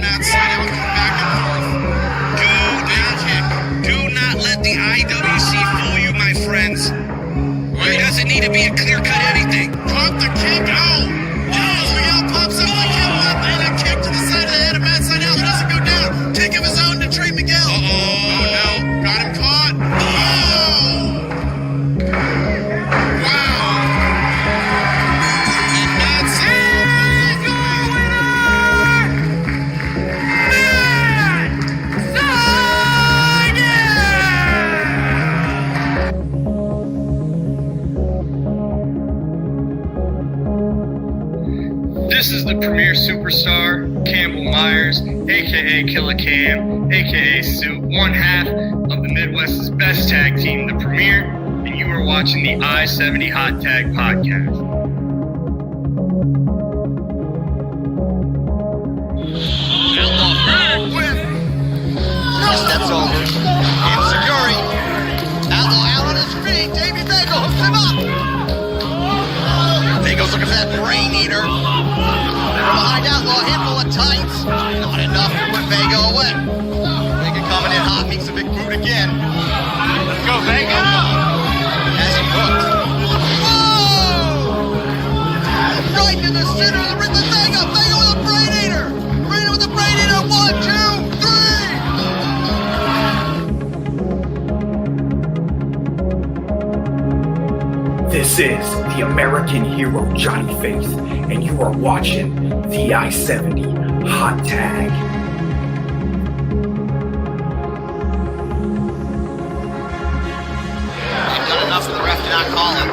outside out, going back and forth. Go down kick. Do not let the IWC fool you, my friends. It doesn't need to be a clear-cut anything. Pump the kick out. Miguel pops up the kick up and a kick to the side of the head of Matt Sydal. He doesn't go down. Kick of his own to Trey Miguel. Oh no. Got him caught. Oh! Wow. And that's it. Your winner, Matt Sydal. This is the premier superstar, Campbell Myers, a.k.a. Killer Cam, a.k.a. Soup, one half of the Midwest's best tag team, the Premier, and you are watching the I-70 Hot Tag Podcast. Outlaw whip. No steps over. Insecurity. Outlaw out on his feet. Davey Vega hooks him up. Vega's looking for that brain eater. Behind Outlaw, handful of tights. Not enough to put Vega away. Vega coming in hot, makes a big boot again. Let's go, Vega. As he hooked. Whoa! Right in the center of the ring with Vega. Vega with a brain eater. Vega with a brain eater. 1, 2, 3. This is the American hero Johnny Faith, and you are watching the I-70 Hot Tag. They've done enough for the ref to not call it.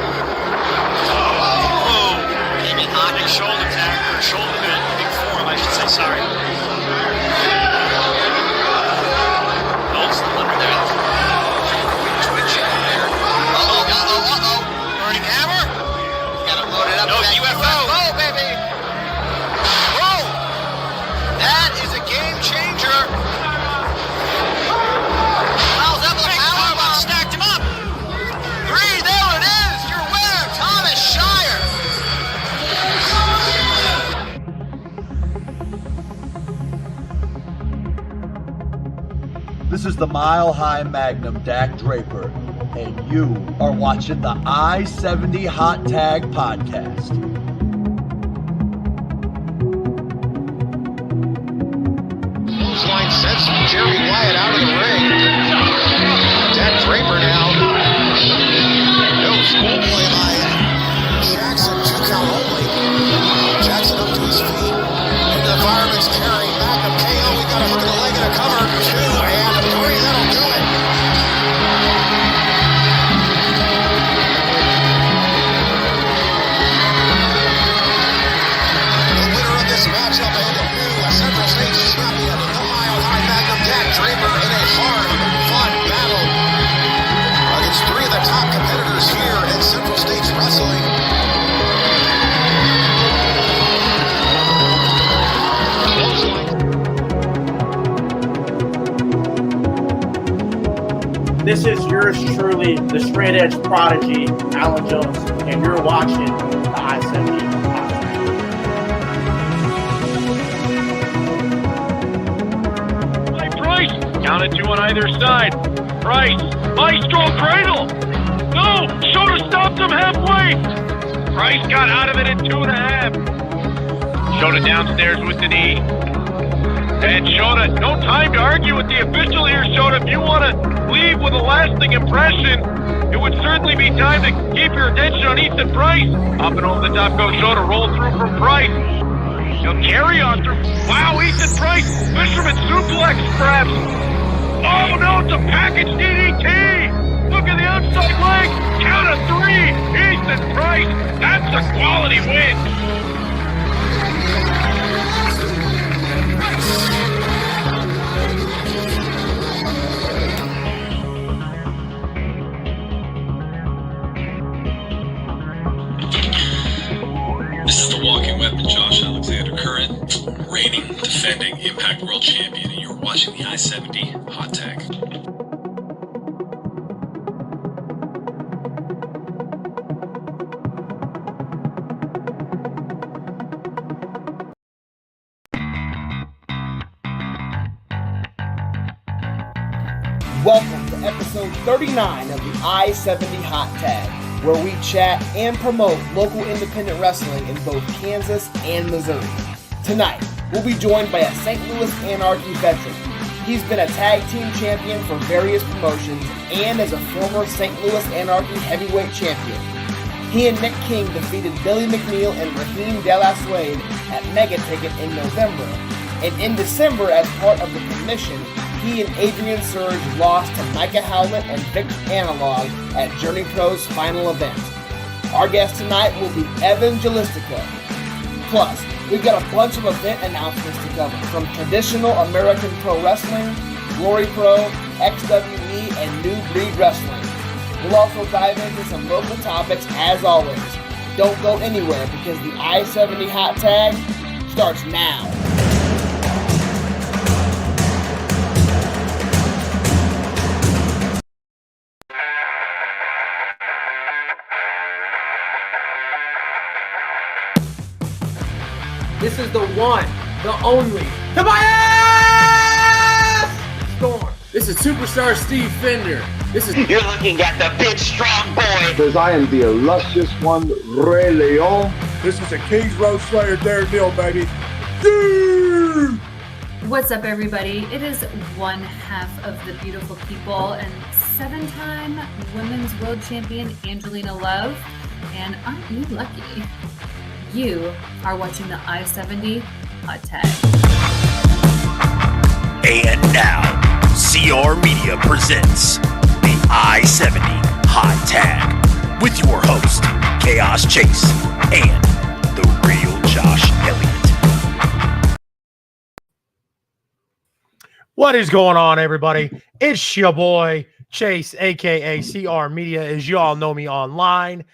Whoa! Came in hot. Big shoulder tag, or shoulder bit. Big forearm, I should say, sorry. Notes the limit there. Twitching there. Uh-oh. Burning hammer. You gotta load it up. No, UFO. Oh, baby. Whoa! That is a game changer. Miles Evelyn powerbomb stacked him up. 3, there it is. Your winner, Thomas Shire. This is the Mile High Magnum, Dak Draper, and you are watching the I-70 Hot Tag Podcast. Clothesline sets Jerry Wyatt out of the ring. Dak Draper now. No schoolboy by Jackson, 2 count only. Jackson up to his feet. Into the fireman's carry. Back of KO. We got a hook of the leg and a cover. 2 and 3. That'll do it. The winner of this matchup and the new Central States champion, the Mile High Magnum Dak Draper, in a hard-fought battle against 3 of the top competitors here in Central States Wrestling. This is yours truly, the straight edge prodigy, Alan Jones, and you're watching the I-70 Podcast. Hey, Price! Counted 2 on either side. Price! Maestro cradle! No! Shota stopped him halfway! Price got out of it in 2.5. Shota downstairs with the knee. And Shota, no time to argue with the official here, Shota. If you want to leave with a lasting impression, it would certainly be time to keep your attention on Ethan Price. Up and over the top goes Shota, roll through from Price. He'll carry on through. Wow, Ethan Price, fisherman suplex perhaps. Oh no, it's a package DDT. Look at the outside leg. Count of 3. Ethan Price, that's a quality win. This is the walking weapon, Josh Alexander, current, reigning, defending Impact World Champion, and you're watching the I-70 Hot Tag. Welcome to episode 39 of the I-70 Hot Tag, where we chat and promote local independent wrestling in both Kansas and Missouri. Tonight, we'll be joined by a St. Louis Anarchy veteran. He's been a tag team champion for various promotions and is a former St. Louis Anarchy Heavyweight Champion. He and Nick King defeated Billy McNeil and Raheem De La Suede at Mega Ticket in November. And in December, as part of the commission, he and Adrian Surge lost to Micah Howlett and Victor Analog at Journey Pro's final event. Our guest tonight will be Evan Gelistico. Plus, we've got a bunch of event announcements to cover, from traditional American Pro Wrestling, Glory Pro, XWE, and New Breed Wrestling. We'll also dive into some local topics as always. Don't go anywhere because the I-70 Hot Tag starts now. This is the one, the only, Tobias Storm. This is Superstar Steve Fender. This is You're looking at the big strong boy. Because I am the illustrious one, Ray Leon. This is a King's Road Slayer, Derek Neal, baby. Dude! What's up, everybody? It is one half of the beautiful people and 7-time Women's World Champion Angelina Love. And aren't you lucky? You are watching the I-70 Hot Tag. And now, CR Media presents the I-70 Hot Tag with your host, Chaos Chase, and the real Josh Elliott. What is going on, everybody? It's your boy, Chase, aka CR Media, as you all know me online.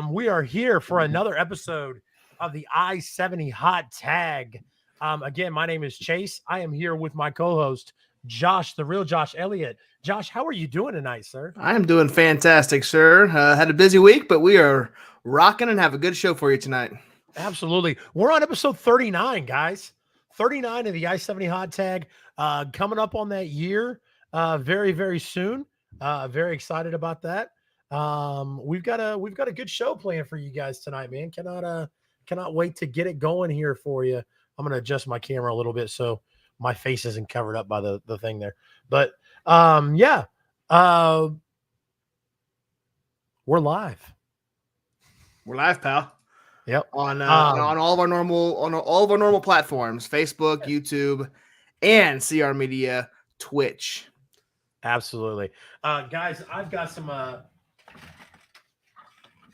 We are here for another episode of the I-70 Hot Tag. Again, my name is Chase. I am here with my co-host, Josh, the real Josh Elliott. Josh, how are you doing tonight, sir? I am doing fantastic, sir. Had a busy week, but we are rocking and have a good show for you tonight. Absolutely. We're on episode 39, guys. 39 of the I-70 Hot Tag. Coming up on that year very, very soon. Very excited about that. We've got a good show planned for you guys tonight, man. Cannot wait to get it going here for you. I'm going to adjust my camera a little bit so my face isn't covered up by the thing there. But yeah, we're live. We're live, pal. Yep. On all of our normal platforms, Facebook, YouTube, and CR Media, Twitch. Absolutely. Guys, I've got some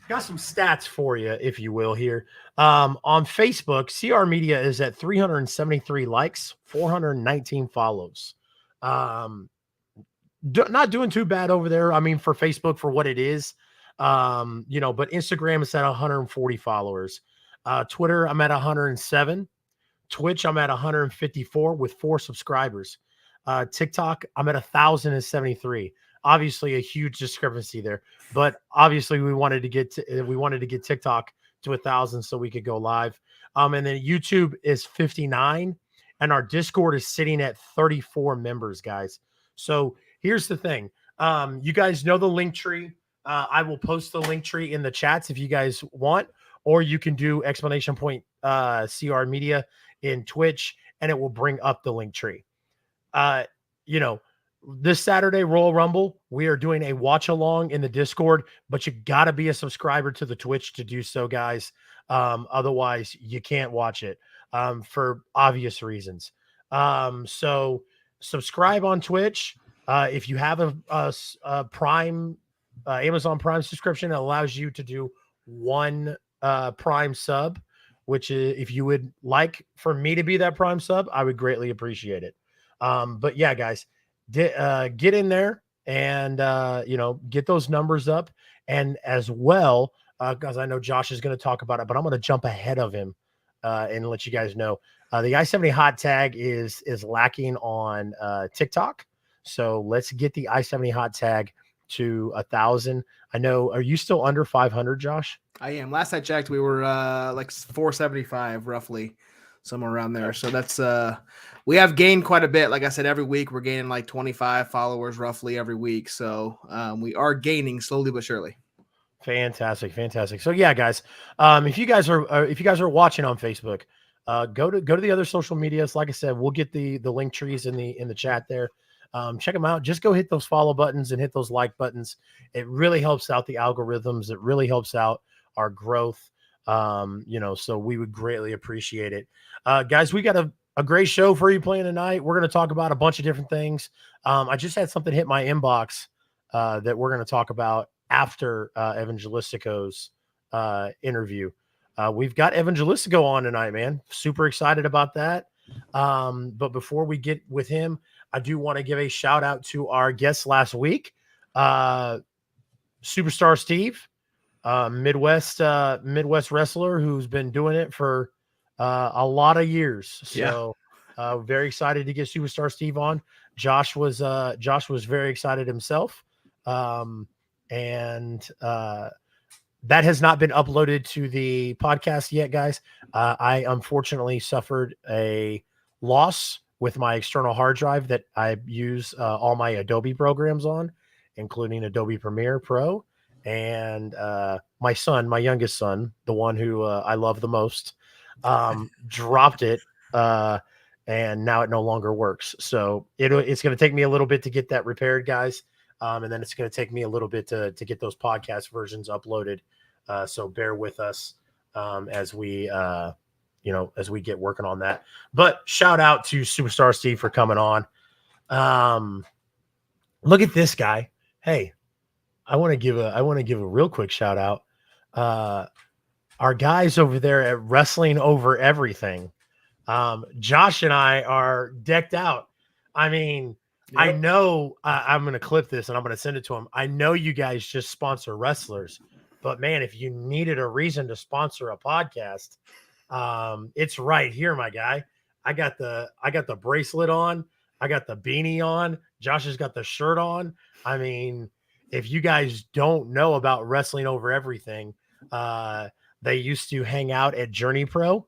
stats for you, if you will, here. On Facebook, CR Media is at 373 likes, 419 follows. Not doing too bad over there. I mean, for Facebook, for what it is, but Instagram is at 140 followers. Twitter, I'm at 107. Twitch, I'm at 154 with 4 subscribers. TikTok, I'm at 1,073. Obviously, a huge discrepancy there, but obviously we wanted to get TikTok to 1,000 so we could go live. And then YouTube is 59, and our Discord is sitting at 34 members, guys. So here's the thing: you guys know the link tree. I will post the link tree in the chats if you guys want, or you can do exclamation point CR Media in Twitch, and it will bring up the link tree. This Saturday, Royal Rumble, we are doing a watch along in the Discord, but you got to be a subscriber to the Twitch to do so, guys. Otherwise, you can't watch it for obvious reasons. So subscribe on Twitch. If you have a Prime, Amazon Prime subscription, it allows you to do one Prime sub, which is, if you would like for me to be that Prime sub, I would greatly appreciate it. But yeah, guys, get in there and, get those numbers up. And as well, because I know Josh is going to talk about it, but I'm going to jump ahead of him and let you guys know. The I-70 Hot Tag is lacking on TikTok. So let's get the I-70 Hot Tag to 1,000. I know. Are you still under 500, Josh? I am. Last I checked, we were like 475 roughly. somewhere around there. So that's we have gained quite a bit. Like I said, every week we're gaining like 25 followers roughly every week. So we are gaining slowly but surely. Fantastic. So yeah, guys, if you guys are watching on Facebook, go to the other social medias. Like I said, we'll get the link trees in the chat there. Check them out. Just go hit those follow buttons and hit those like buttons. It really helps out the algorithms. It really helps out our growth. So we would greatly appreciate it. Guys, we got a great show for you playing tonight. We're going to talk about a bunch of different things. I just had something hit my inbox that we're going to talk about after Evan Gelistico's interview. We've got Evan Gelistico on tonight, man. Super excited about that. But before we get with him, I do want to give a shout out to our guest last week, Superstar Steve, Midwest wrestler who's been doing it for a lot of years. So very excited to get Superstar Steve on. Josh was very excited himself. That has not been uploaded to the podcast yet, guys. I unfortunately suffered a loss with my external hard drive that I use all my Adobe programs on, including Adobe Premiere Pro. And my youngest son, the one who I love the most, dropped it, and now it no longer works. So it's going to take me a little bit to get that repaired, guys. And then it's going to take me a little bit to get those podcast versions uploaded. So bear with us as we get working on that. But shout out to Superstar Steve for coming on. Look at this guy. Hey, I want to give a real quick shout out. Our guys over there at Wrestling Over Everything. Josh and I are decked out. I mean, yep. I know I'm going to clip this and I'm going to send it to him. I know you guys just sponsor wrestlers, but man, if you needed a reason to sponsor a podcast, it's right here, my guy. I got the bracelet on. I got the beanie on. Josh has got the shirt on. I mean, if you guys don't know about Wrestling Over Everything, they used to hang out at Journey Pro.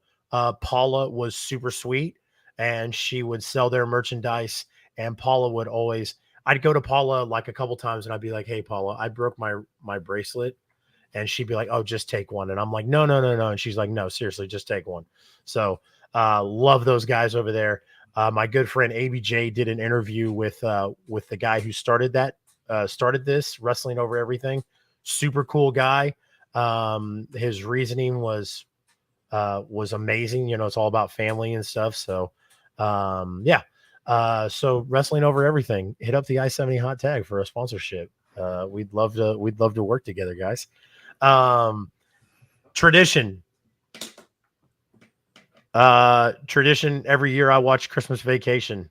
Paula was super sweet and she would sell their merchandise. And Paula would I'd go to Paula like a couple times and I'd be like, hey, Paula, I broke my bracelet. And she'd be like, oh, just take one. And I'm like, no. And she's like, no, seriously, just take one. So love those guys over there. My good friend ABJ did an interview with the guy who started this Wrestling Over Everything. Super cool guy. His reasoning was amazing. It's all about family and stuff. So so Wrestling Over Everything, hit up the I-70 hot tag for a sponsorship. We'd love to work together, guys. Tradition every year I watch Christmas Vacation,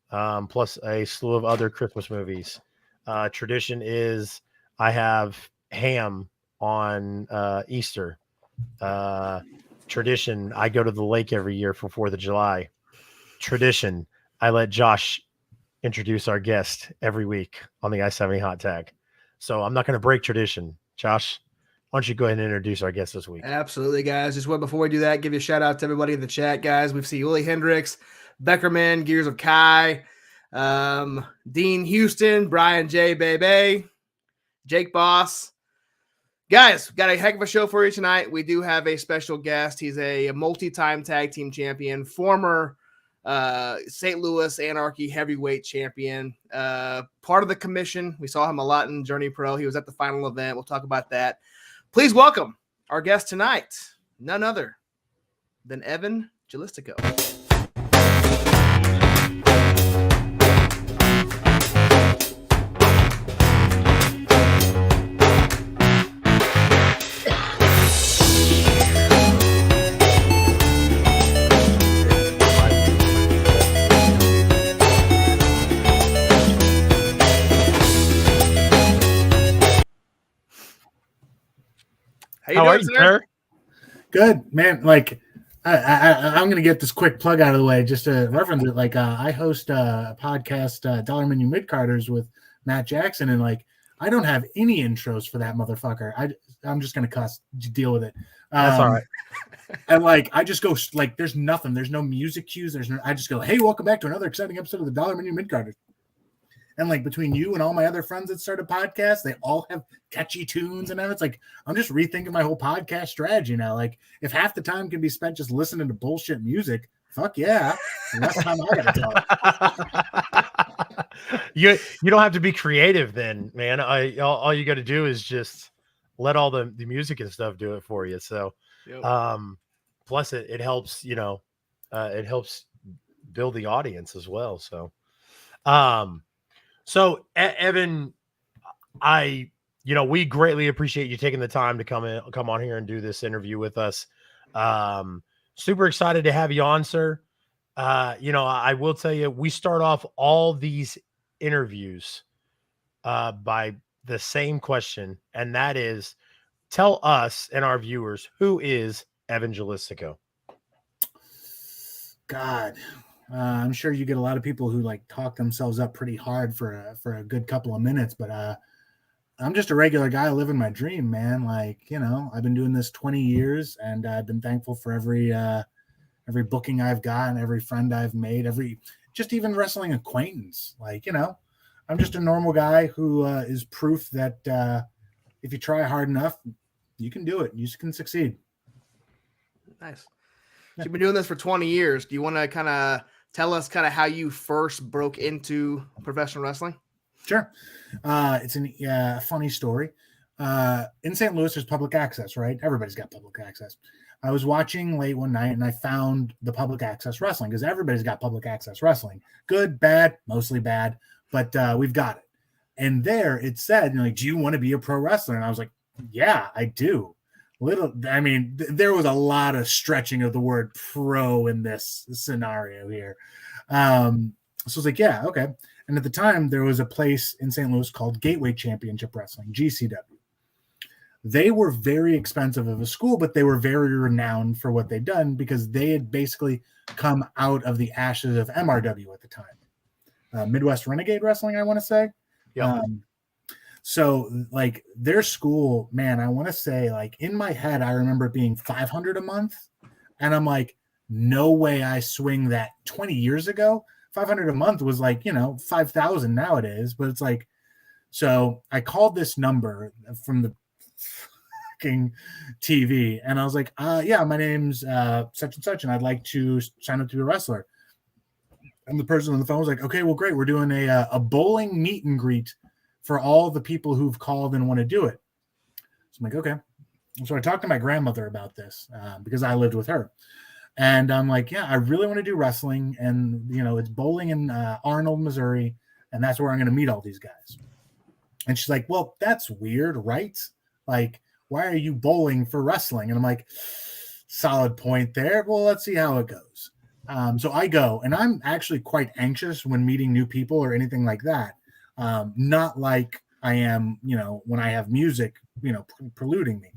plus a slew of other Christmas movies. Tradition is I have ham on Easter. Tradition, I go to the lake every year for 4th of July. Tradition, I let Josh introduce our guest every week on the I-70 hot tag. So I'm not going to break tradition. Josh, why don't you go ahead and introduce our guest this week? Absolutely, guys. Just before we do that, give you a shout out to everybody in the chat, guys. We've seen Willie Hendricks, Beckerman, Gears of Kai, Dean Houston, Brian J. Bebe, Jake Boss. Guys, got a heck of a show for you tonight. We do have a special guest. He's a multi-time tag team champion, former St. Louis Anarchy Heavyweight Champion, part of the commission. We saw him a lot in Journey Pro. He was at the final event. We'll talk about that. Please welcome our guest tonight, none other than Evan Gelistico. How are you, sir? Good, man. Like, I'm going to get this quick plug out of the way just to reference it. Like, I host a podcast, Dollar Menu Mid-Carders with Matt Jackson, and like, I don't have any intros for that motherfucker. I'm just going to deal with it. That's all right. And like, I just go like, there's nothing. There's no music cues. I just go, hey, welcome back to another exciting episode of the Dollar Menu Midcarders. And like between you and all my other friends that started podcasts, they all have catchy tunes and everything. It's like, I'm just rethinking my whole podcast strategy now. Like if half the time can be spent just listening to bullshit music, fuck yeah. The rest of the time I gotta talk. You don't have to be creative then, man. All you got to do is just let all the music and stuff do it for you. So, plus it helps, it helps build the audience as well. So, so Evan, we greatly appreciate you taking the time to come on here and do this interview with us. Super excited to have you on, sir. I will tell you, we start off all these interviews by the same question, and that is, tell us and our viewers, who is Evan Gelistico? God, I'm sure you get a lot of people who like talk themselves up pretty hard for a good couple of minutes, but I'm just a regular guy living my dream, man. Like, I've been doing this 20 years, and I've been thankful for every booking I've gotten, every friend I've made, just even wrestling acquaintance. Like, I'm just a normal guy who is proof that if you try hard enough, you can do it. You can succeed. Nice. So you've been doing this for 20 years. Do you want to kind of tell us how you first broke into professional wrestling? Sure. It's a funny story. In St. Louis, there's public access, right? Everybody's got public access. I was watching late one night and I found the public access wrestling because everybody's got public access wrestling. Good, bad, mostly bad, but we've got it. And there it said, do you want to be a pro wrestler? And I was like, yeah, I do. There was a lot of stretching of the word pro in this scenario here. So I was like, yeah, okay. And at the time, there was a place in St. Louis called Gateway Championship Wrestling, GCW. They were very expensive of a school, but they were very renowned for what they'd done because they had basically come out of the ashes of MRW at the time. Midwest Renegade Wrestling, I want to say. Yeah. So like their school, man, I want to say like in my head, I remember it being $500 a month. And I'm like, no way I swing that 20 years ago. $500 a month was like, $5,000 nowadays, but it's like, so I called this number from the fucking TV and I was like, yeah, my name's such and such, and I'd like to sign up to be a wrestler. And the person on the phone was like, okay, well, great. We're doing a bowling meet and greet for all the people who've called and want to do it. So I'm like, okay. So I talked to my grandmother about this because I lived with her. And I'm like, yeah, I really want to do wrestling. And, it's bowling in Arnold, Missouri. And that's where I'm going to meet all these guys. And she's like, well, that's weird, right? Like, why are you bowling for wrestling? And I'm like, solid point there. Well, let's see how it goes. So I go, and I'm actually quite anxious when meeting new people or anything like that. Not like I am, when I have music, preluding me.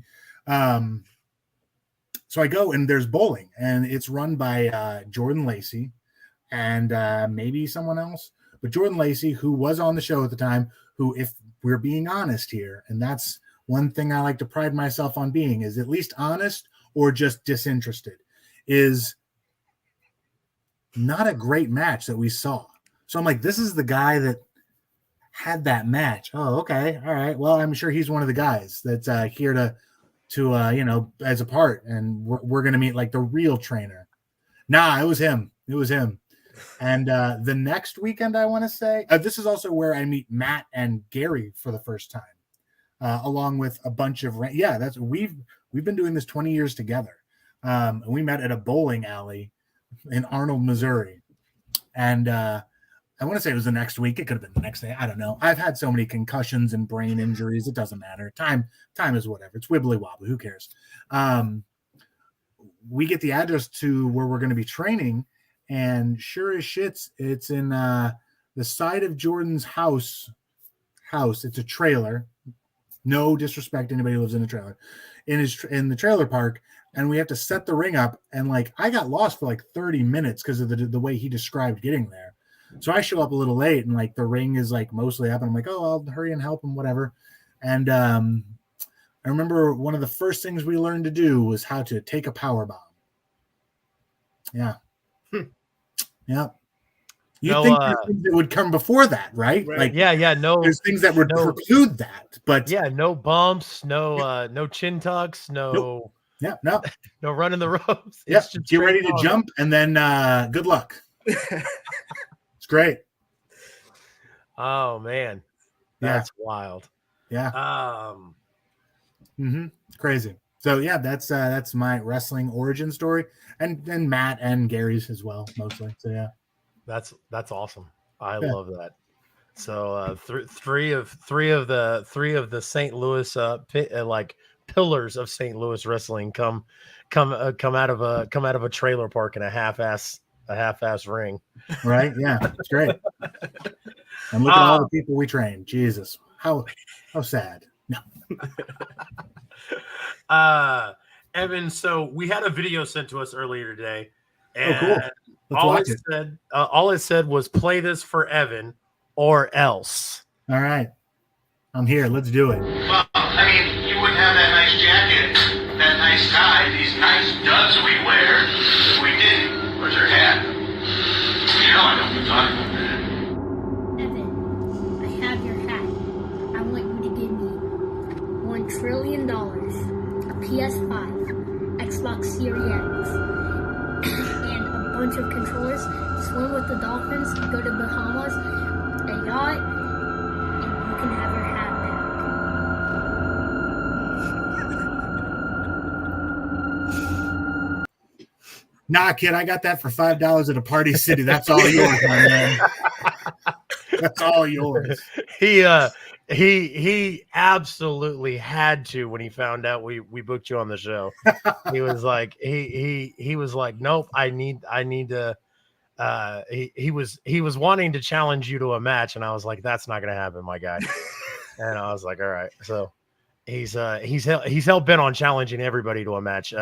So I go and there's bowling and it's run by Jordan Lacey and maybe someone else, but Jordan Lacey, who was on the show at the time, who, if we're being honest here, and that's one thing I like to pride myself on being, is at least honest or just disinterested, is not a great match that we saw. So I'm like, this is the guy that had that match. Oh, okay. All right. Well, I'm sure he's one of the guys that's here to as a part, and we're going to meet like the real trainer. Nah, it was him. It was him. And the next weekend, I want to say, this is also where I meet Matt and Gary for the first time, along with a bunch of, we've been doing this 20 years together. And we met at a bowling alley in Arnold, Missouri. And I want to say it was the next week. It could have been the next day. I don't know. I've had so many concussions and brain injuries. It doesn't matter. Time is whatever. It's wibbly wobbly. Who cares? We get the address to where we're going to be training, and sure as shit, it's in the side of Jordan's house. It's a trailer. No disrespect to anybody who lives in a trailer. In the trailer park, and we have to set the ring up. And like I got lost for like 30 minutes because of the way he described getting there. So I show up a little late, and like the ring is like mostly up, and I'm like, oh, I'll hurry and help him, whatever. And I remember one of the first things we learned to do was how to take a power bomb. Yeah. Yeah. You think there's things that would come before that, right? Like, no. There's things that would preclude that, but no bumps, no chin tucks, no. Nope. No. Running the ropes. Yeah, get ready to jump, and then good luck. It's great. Oh man, that's wild. Yeah. Crazy. So yeah, that's my wrestling origin story, and Matt and Gary's as well, mostly. So yeah, that's awesome. I love that. So three of the St. Louis pillars of St. Louis wrestling come out of a trailer park in a half-ass ring. Right? Yeah, it's great. And look at all the people we train. Jesus, how sad. No. Evan, so we had a video sent to us earlier today, and cool. all it said was play this for Evan or else. All right, I'm here. Let's do it. Well, I mean, you wouldn't have that nice jacket, that nice tie, these nice duds we wear if we didn't. Where's your hat? You know I don't be talking about that. Evan, I have your hat. I want you to give me $1 trillion, a PS5, Xbox Series X, and a bunch of controllers, swim with the dolphins, go to Bahamas, a yacht, and you can have your hat back. Nah, kid, I got that for $5 at a Party City. That's all yours, my man. That's all yours. He absolutely had to when he found out we booked you on the show. He was like he was like, nope, I need to he was wanting to challenge you to a match, and I was like, that's not gonna happen, my guy. And I was like, all right. So he's hell bent on challenging everybody to a match.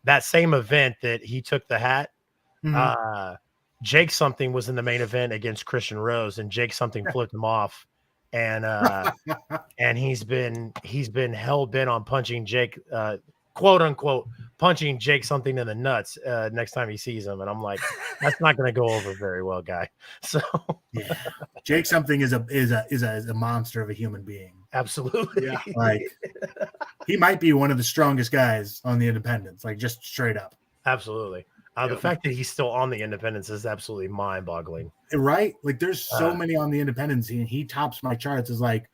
That same event that he took the hat, Jake something was in the main event against Christian Rose, and Jake something flipped him off, and he's been hell bent on punching Jake, quote unquote, punching Jake something in the nuts next time he sees him, and I'm like, that's not going to go over very well, guy. So yeah, Jake something is a monster of a human being. Absolutely, yeah. Like he might be one of the strongest guys on the independents, like just straight up. Absolutely. The fact that he's still on the independents is absolutely mind-boggling. Right? Like, there's so many on the independents, and he tops my charts. Is like,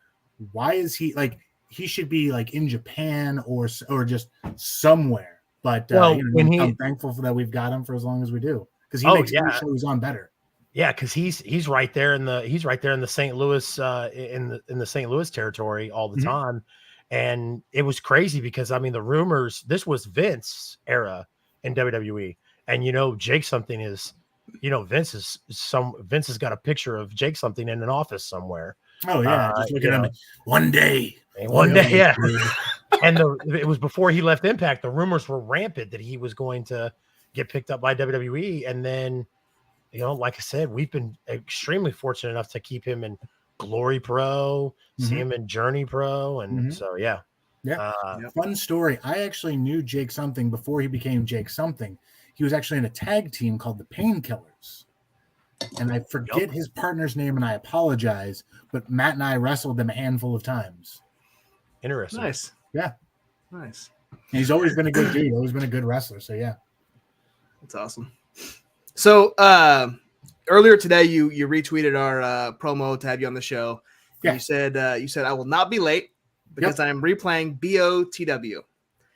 why is he like? He should be like in Japan or just somewhere. But I'm thankful for that we've got him for as long as we do, because he makes every show he's on better. Yeah, because he's right there in the St. Louis in the St. Louis territory all the time, and it was crazy because I mean the rumors. This was Vince era in WWE. And Jake something is, Vince has got a picture of Jake something in an office somewhere. Oh yeah, just looking at him. One day, yeah. And it was before he left Impact. The rumors were rampant that he was going to get picked up by WWE. And then, like I said, we've been extremely fortunate enough to keep him in Glory Pro, see him in Journey Pro, and so yeah. Yeah. Fun story. I actually knew Jake something before he became Jake something. He was actually in a tag team called the Painkillers. And I forget his partner's name, and I apologize, but Matt and I wrestled them a handful of times. Interesting. Nice. Yeah. Nice. And he's always been a good dude, always been a good wrestler. So yeah. That's awesome. So earlier today you retweeted our promo to have you on the show. Yeah. You said I will not be late because I am replaying BOTW.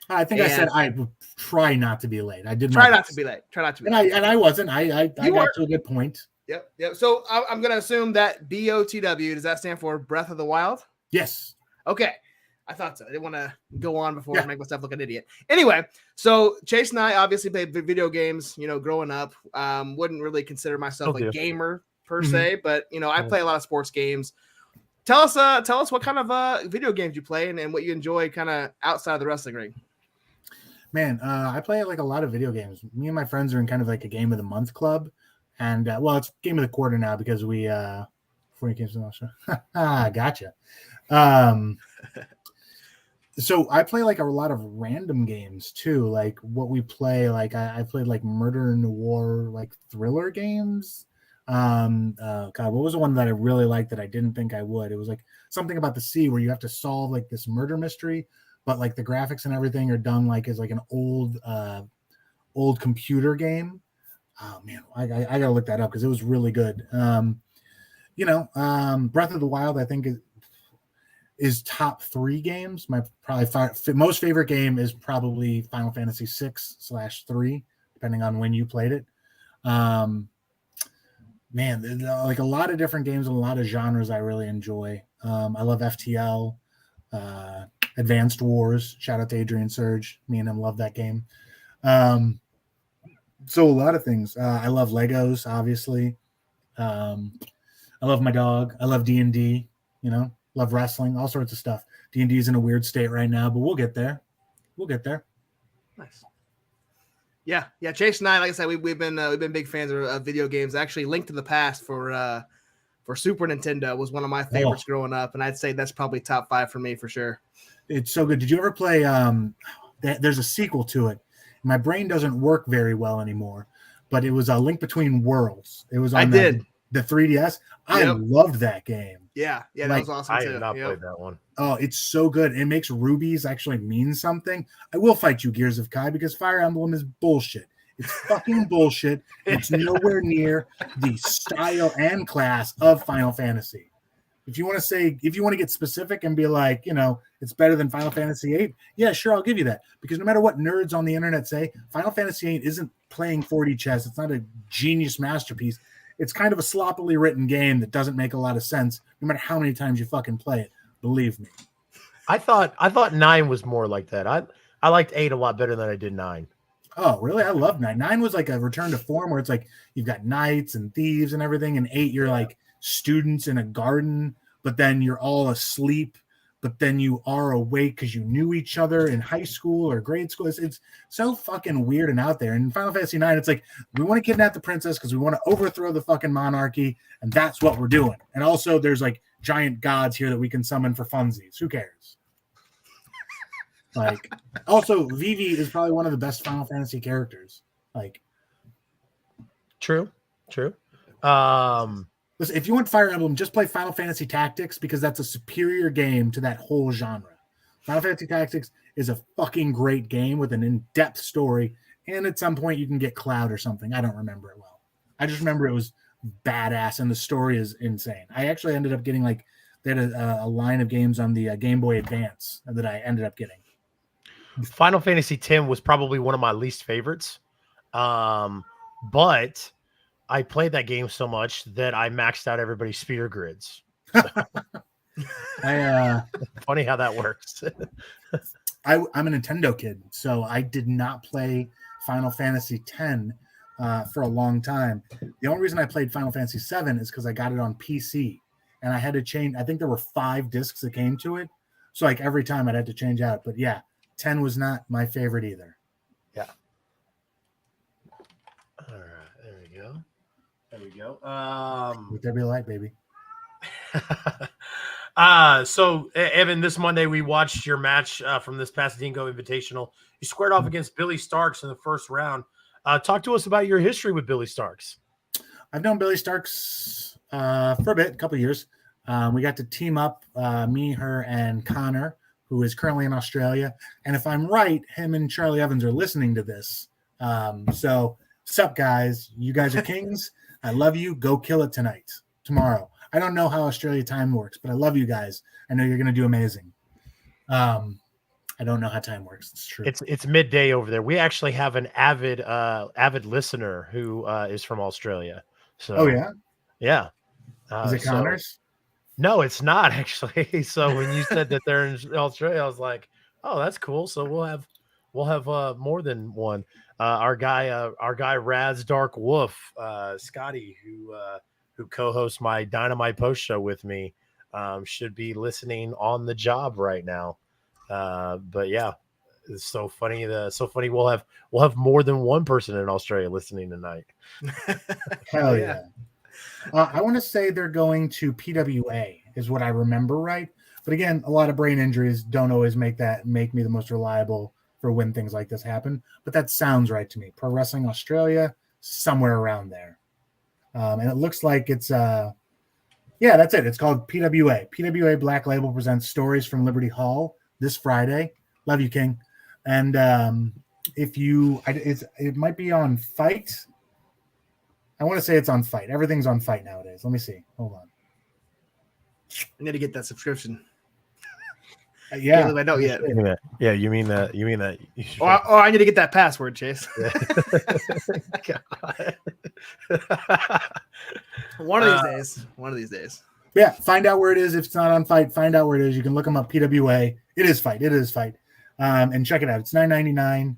I think I said I would try not to be late. I didn't try not to be late. And I wasn't. I got to a good point. Yep. So I'm going to assume that BOTW, does that stand for Breath of the Wild? Yes. Okay. I thought so. I didn't want to go on before I make myself look like an idiot. Anyway, so Chase and I obviously played video games, growing up. Wouldn't really consider myself a gamer per se, but I play a lot of sports games. Tell us what kind of video games you play and what you enjoy kind of outside of the wrestling ring. Man, I play like a lot of video games. Me and my friends are in kind of like a game of the month club, and it's game of the quarter now because we 40 games in the show. Gotcha. So I play like a lot of random games too. Like what we play, like I played like murder noir, like thriller games. God, what was the one that I really liked that I didn't think I would? It was like something about the sea where you have to solve like this murder mystery, but like the graphics and everything are done like as like an old computer game. Oh man, I gotta look that up because it was really good. Breath of the Wild, I think is top 3 games. My most favorite game is probably Final Fantasy 6/3, depending on when you played it. Man, like a lot of different games and a lot of genres I really enjoy. I love FTL, Advanced Wars. Shout out to Adrian Surge. Me and him love that game. So a lot of things. I love Legos, obviously. I love my dog. I love D&D, love wrestling, all sorts of stuff. D&D is in a weird state right now, but we'll get there. Nice. Yeah. Chase and I, like I said, we've been big fans of video games. Actually, Link to the Past for Super Nintendo was one of my favorites growing up, and I'd say that's probably top 5 for me for sure. It's so good. Did you ever play? There's a sequel to it. My brain doesn't work very well anymore, but it was a Link Between Worlds. It was on the 3DS. I loved that game. Yeah, that was awesome too. I did not play that one. Oh, it's so good. It makes rubies actually mean something. I will fight you, Gears of Kai, because Fire Emblem is bullshit. It's fucking bullshit. It's nowhere near the style and class of Final Fantasy. If you want to get specific and be like, it's better than Final Fantasy VIII, yeah, sure, I'll give you that. Because no matter what nerds on the internet say, Final Fantasy VIII isn't playing 4D chess. It's not a genius masterpiece. It's kind of a sloppily written game that doesn't make a lot of sense, no matter how many times you fucking play it. Believe me. I thought 9 was more like that. I liked 8 a lot better than I did 9. Oh, really? I love 9. 9 was like a return to form where it's like you've got knights and thieves and everything. And 8, you're like students in a garden, but then you're all asleep, but then you are awake because you knew each other in high school or grade school. It's so fucking weird and out there. And in Final Fantasy 9, it's like we want to kidnap the princess because we want to overthrow the fucking monarchy, and that's what we're doing. And also there's like giant gods here that we can summon for funsies. Who cares? Like, also Vivi is probably one of the best Final Fantasy characters. Like, true. Listen, if you want Fire Emblem, just play Final Fantasy Tactics because that's a superior game to that whole genre. Final Fantasy Tactics is a fucking great game with an in-depth story, and at some point you can get Cloud or something. I don't remember it well. I just remember it was badass, and the story is insane. I actually ended up getting they had a line of games on the Game Boy Advance that I ended up getting. Final Fantasy X was probably one of my least favorites, but I played that game so much that I maxed out everybody's sphere grids. So. Funny how that works. I'm a Nintendo kid, so I did not play Final Fantasy X for a long time. The only reason I played Final Fantasy VII is because I got it on PC, and I had to change. I think there were 5 discs that came to it, so like every time I'd had to change out. But yeah, 10 was not my favorite either. Yeah. All right, there we go. Let there be a light, baby. So Evan, this Monday we watched your match from this past Dingo Invitational. You squared off against Billy Starks in the first round. Talk to us about your history with Billy Starks. I've known Billy Starks for a couple of years. We got to team up, me, her, and Connor, who is currently in Australia. And if I'm right, him and Charlie Evans are listening to this. So what's up, guys? You guys are kings. I love you. Go kill it tomorrow. I don't know how Australia time works, but I love you guys. I know you're going to do amazing. I don't know how time works. It's true. It's midday over there. We actually have an avid listener who is from Australia. So, oh yeah, yeah. Is it Connors? No, it's not actually. So when you said that they're in Australia, I was like, oh, that's cool. So we'll have more than one. Our guy Raz Dark Wolf, Scotty, who co-hosts my Dynamite post show with me, should be listening on the job right now. But yeah, it's so funny. We'll have more than one person in Australia listening tonight. Hell yeah. I want to say they're going to PWA is what I remember, right? But again, a lot of brain injuries don't always make me the most reliable for when things like this happen. But that sounds right to me. Pro Wrestling Australia, somewhere around there. And it looks like it's yeah, that's it. It's called PWA. PWA Black Label presents Stories from Liberty Hall this Friday. Love you, King. And it might be on Fight. I want to say it's on Fight. Everything's on Fight nowadays. Let me see. Hold on. I need to get that subscription. Yeah, I don't yet. Yeah, you mean that? You mean that? You Or I need to get that password, Chase. One of these days. Yeah, find out where it is. If it's not on Fight, find out where it is. You can look them up. PWA. It is Fight. And check it out. It's $9.99.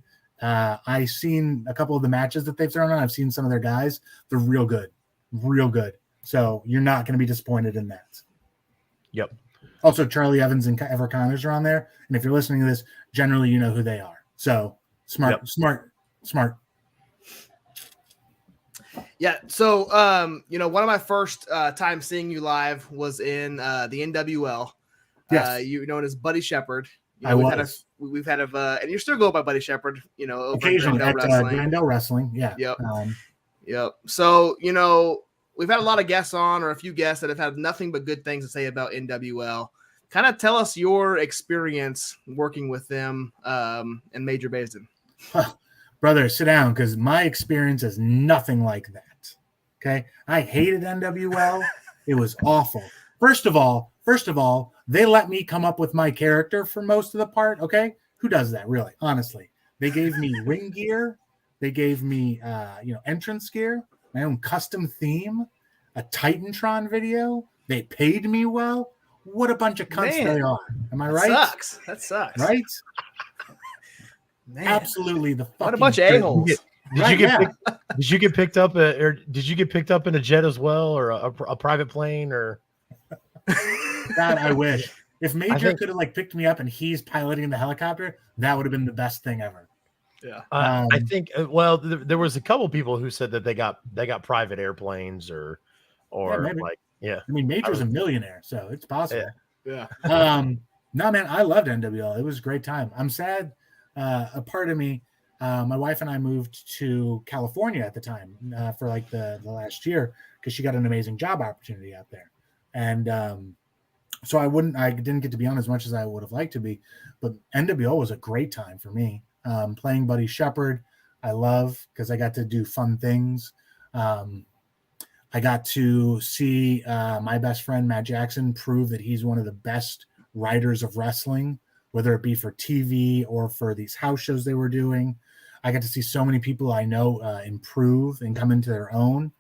I've seen a couple of the matches that they've thrown on. I've seen some of their guys. They're real good. So you're not going to be disappointed in that. Yep. Also, Charlie Evans and Ever Connors are on there. And if you're listening to this, generally you know who they are. So smart. Yeah. So, one of my first time seeing you live was in the NWL. Yes. You known as Buddy Shepherd. We've had and you're still going by Buddy Shepherd, over occasionally at Grandel Wrestling. Yeah. Yep. Yep. So, we've had a lot of guests on, or a few guests that have had nothing but good things to say about NWL. Kind of tell us your experience working with them in Major Basin. Brother, sit down, because my experience is nothing like that. Okay. I hated NWL. It was awful. First of all, they let me come up with my character for most of the part. Okay. Who does that, really? Honestly, they gave me ring gear. They gave me, entrance gear, my own custom theme, a Titantron video. They paid me well. What a bunch of cunts they are. Am I right? That sucks. Right? Man. Absolutely. What a bunch of a-holes. Did you get picked up or did you get picked up in a jet as well, or a private plane, or? God, I wish. If Major could have picked me up and he's piloting the helicopter, that would have been the best thing ever. Yeah. I think there was a couple people who said that they got private airplanes or I mean, Major's a millionaire, so it's possible. Yeah. No, man, I loved NWL. It was a great time. I'm sad. A part of me, my wife and I moved to California at the time for the last year because she got an amazing job opportunity out there. And so I didn't get to be on as much as I would have liked to be, but NWL was a great time for me. Playing Buddy Shepherd, I love, because I got to do fun things. I got to see my best friend, Matt Jackson, prove that he's one of the best writers of wrestling, whether it be for TV or for these house shows they were doing. I got to see so many people I know improve and come into their own.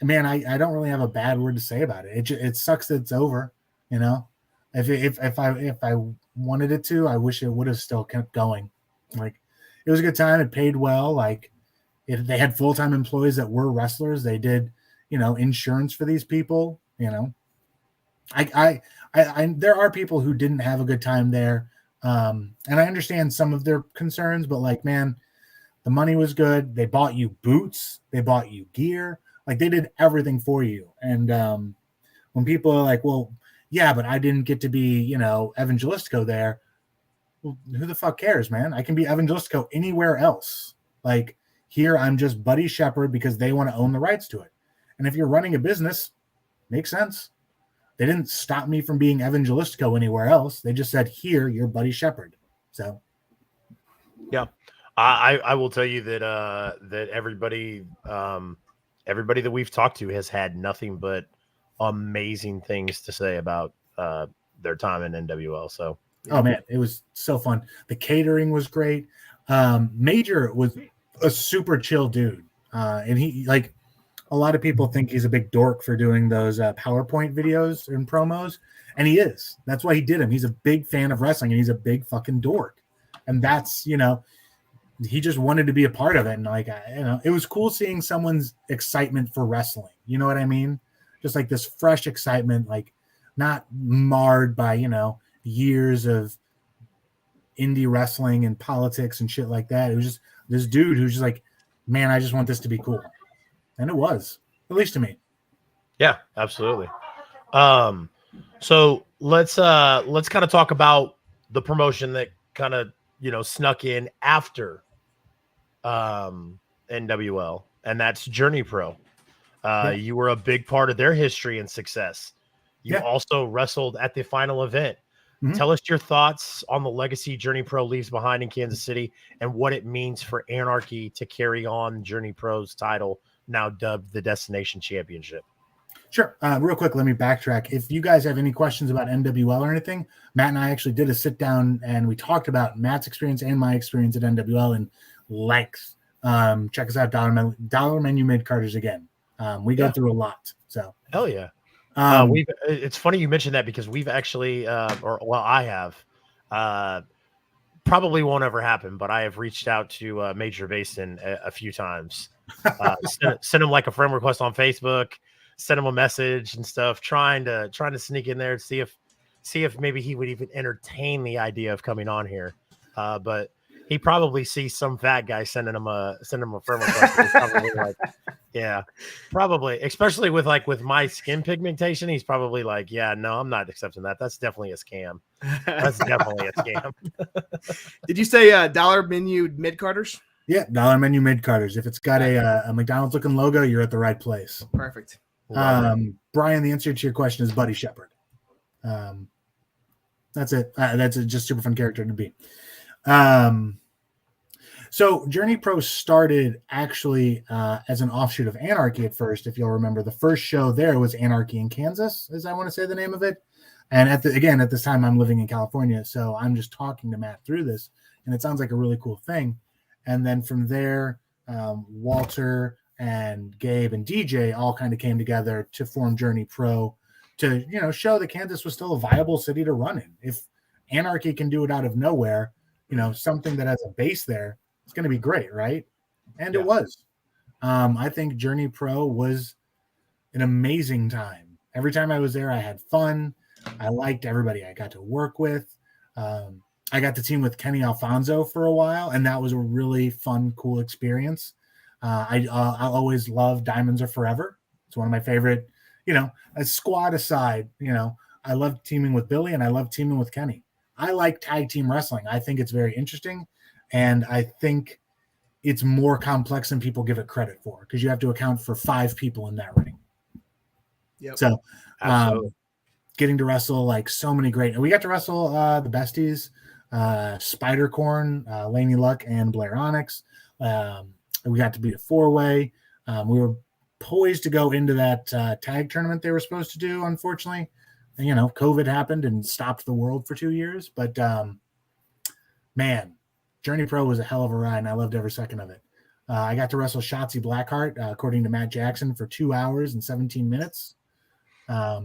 Man, I don't really have a bad word to say about it. It sucks that it's over, If I wanted it to, I wish it would have still kept going. It was a good time. It paid well. If they had full-time employees that were wrestlers, they did, insurance for these people. I there are people who didn't have a good time there, and I understand some of their concerns. But man, the money was good. They bought you boots. They bought you gear. They did everything for you. And when people are like, well, yeah, but I didn't get to be, Evan Gelistico there. Well, who the fuck cares, man? I can be Evan Gelistico anywhere else. Here, I'm just Buddy Shepherd because they want to own the rights to it. And if you're running a business, makes sense. They didn't stop me from being Evan Gelistico anywhere else. They just said, here, you're Buddy Shepherd. So, yeah, I will tell you that everybody that we've talked to has had nothing but amazing things to say about their time in NWL. So, oh man, it was so fun. The catering was great. Major was a super chill dude, and he a lot of people think he's a big dork for doing those PowerPoint videos and promos, and he is. That's why he did them. He's a big fan of wrestling, and he's a big fucking dork, and that's he just wanted to be a part of it. And it was cool seeing someone's excitement for wrestling. You know what I mean? Just this fresh excitement, not marred by years of indie wrestling and politics and shit like that. It was just this dude who's just man, I just want this to be cool. And it was, at least to me. Yeah, absolutely. So let's kind of talk about the promotion that kind of, snuck in after NWL, and that's Journey Pro. You were a big part of their history and success. You also wrestled at the final event. Mm-hmm. Tell us your thoughts on the legacy Journey Pro leaves behind in Kansas City and what it means for Anarchy to carry on Journey Pro's title, now dubbed the Destination Championship. Sure. Real quick, let me backtrack. If you guys have any questions about NWL or anything, Matt and I actually did a sit down and we talked about Matt's experience and my experience at NWL in length. Check us out, Dollar Menu Mid-Carders again. We go through a lot. So hell yeah. It's funny you mentioned that because we've actually, I have, probably won't ever happen, but I have reached out to Major Basin a few times. Send him like a friend request on Facebook, send him a message and stuff, trying to sneak in there to see if maybe he would even entertain the idea of coming on here. But he probably sees some fat guy sending him a friend request. He's probably like, yeah, probably, especially with my skin pigmentation. He's probably like, yeah, no, I'm not accepting that. That's definitely a scam. That's definitely a scam. Did you say Dollar Menu Mid-Carders? Yeah, Dollar Menu Mid-Carders. If it's got a McDonald's looking logo, you're at the right place. Perfect. Brian, the answer to your question is Buddy Shepherd. That's it. That's a just super fun character to be. So Journey Pro started actually as an offshoot of Anarchy at first. If you'll remember, the first show there was Anarchy in Kansas, as I want to say the name of it. And at this time, I'm living in California, so I'm just talking to Matt through this, and it sounds like a really cool thing. And then from there, Walter and Gabe and DJ all kind of came together to form Journey Pro to, show that Kansas was still a viable city to run in. If Anarchy can do it out of nowhere, something that has a base there, it's going to be great, right? And it was. I think Journey Pro was an amazing time. Every time I was there, I had fun. I liked everybody I got to work with. I got to team with Kenny Alfonso for a while, and that was a really fun, cool experience. I always love Diamonds Are Forever. It's one of my favorite, a squad aside, I love teaming with Billy and I love teaming with Kenny. I like tag team wrestling. I think it's very interesting. And I think it's more complex than people give it credit for because you have to account for 5 people in that ring. Yep. So getting to wrestle so many great, and we got to wrestle the besties, Spidercorn, Laney Luck, and Blair Onyx. We got to beat a 4-way. We were poised to go into that tag tournament they were supposed to do. Unfortunately, COVID happened and stopped the world for 2 years. But man, Journey Pro was a hell of a ride, and I loved every second of it. I got to wrestle Shotzi Blackheart, according to Matt Jackson, for 2 hours and 17 minutes. I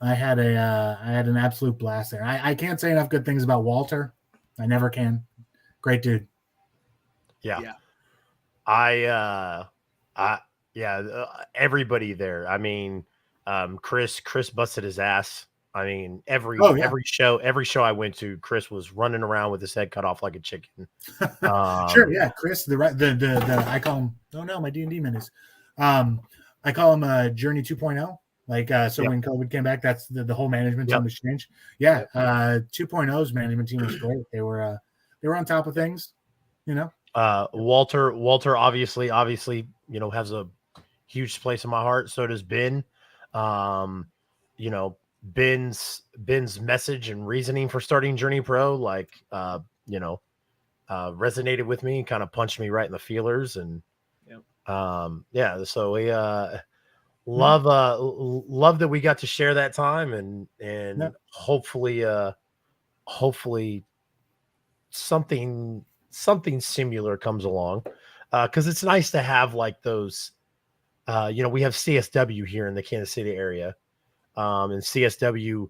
had an absolute blast there. I can't say enough good things about Walter. I never can. Great dude. Yeah. Everybody there. I mean, Chris busted his ass. I mean, every show I went to, Chris was running around with his head cut off like a chicken. Sure, yeah, Chris. The I call him. Oh no, my D&D minutes. I call him Journey 2.0. When COVID came back, that's the whole management team was changed. Yeah, 2.0's management team was great. They were on top of things. Walter obviously, has a huge place in my heart. So does Ben. Ben's message and reasoning for starting Journey Pro, resonated with me, kind of punched me right in the feelers. And so we love that we got to share that time and hopefully something similar comes along. Cause it's nice to have those, we have CSW here in the Kansas City area. And CSW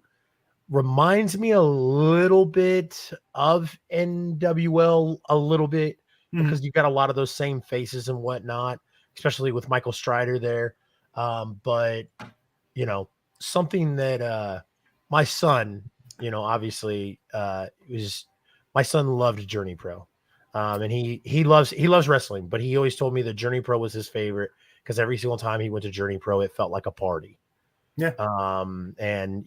reminds me a little bit of NWL because you've got a lot of those same faces and whatnot, especially with Michael Strider there. But something that my son, obviously my son loved Journey Pro. And he loves wrestling, but he always told me that Journey Pro was his favorite because every single time he went to Journey Pro, it felt like a party. Yeah. And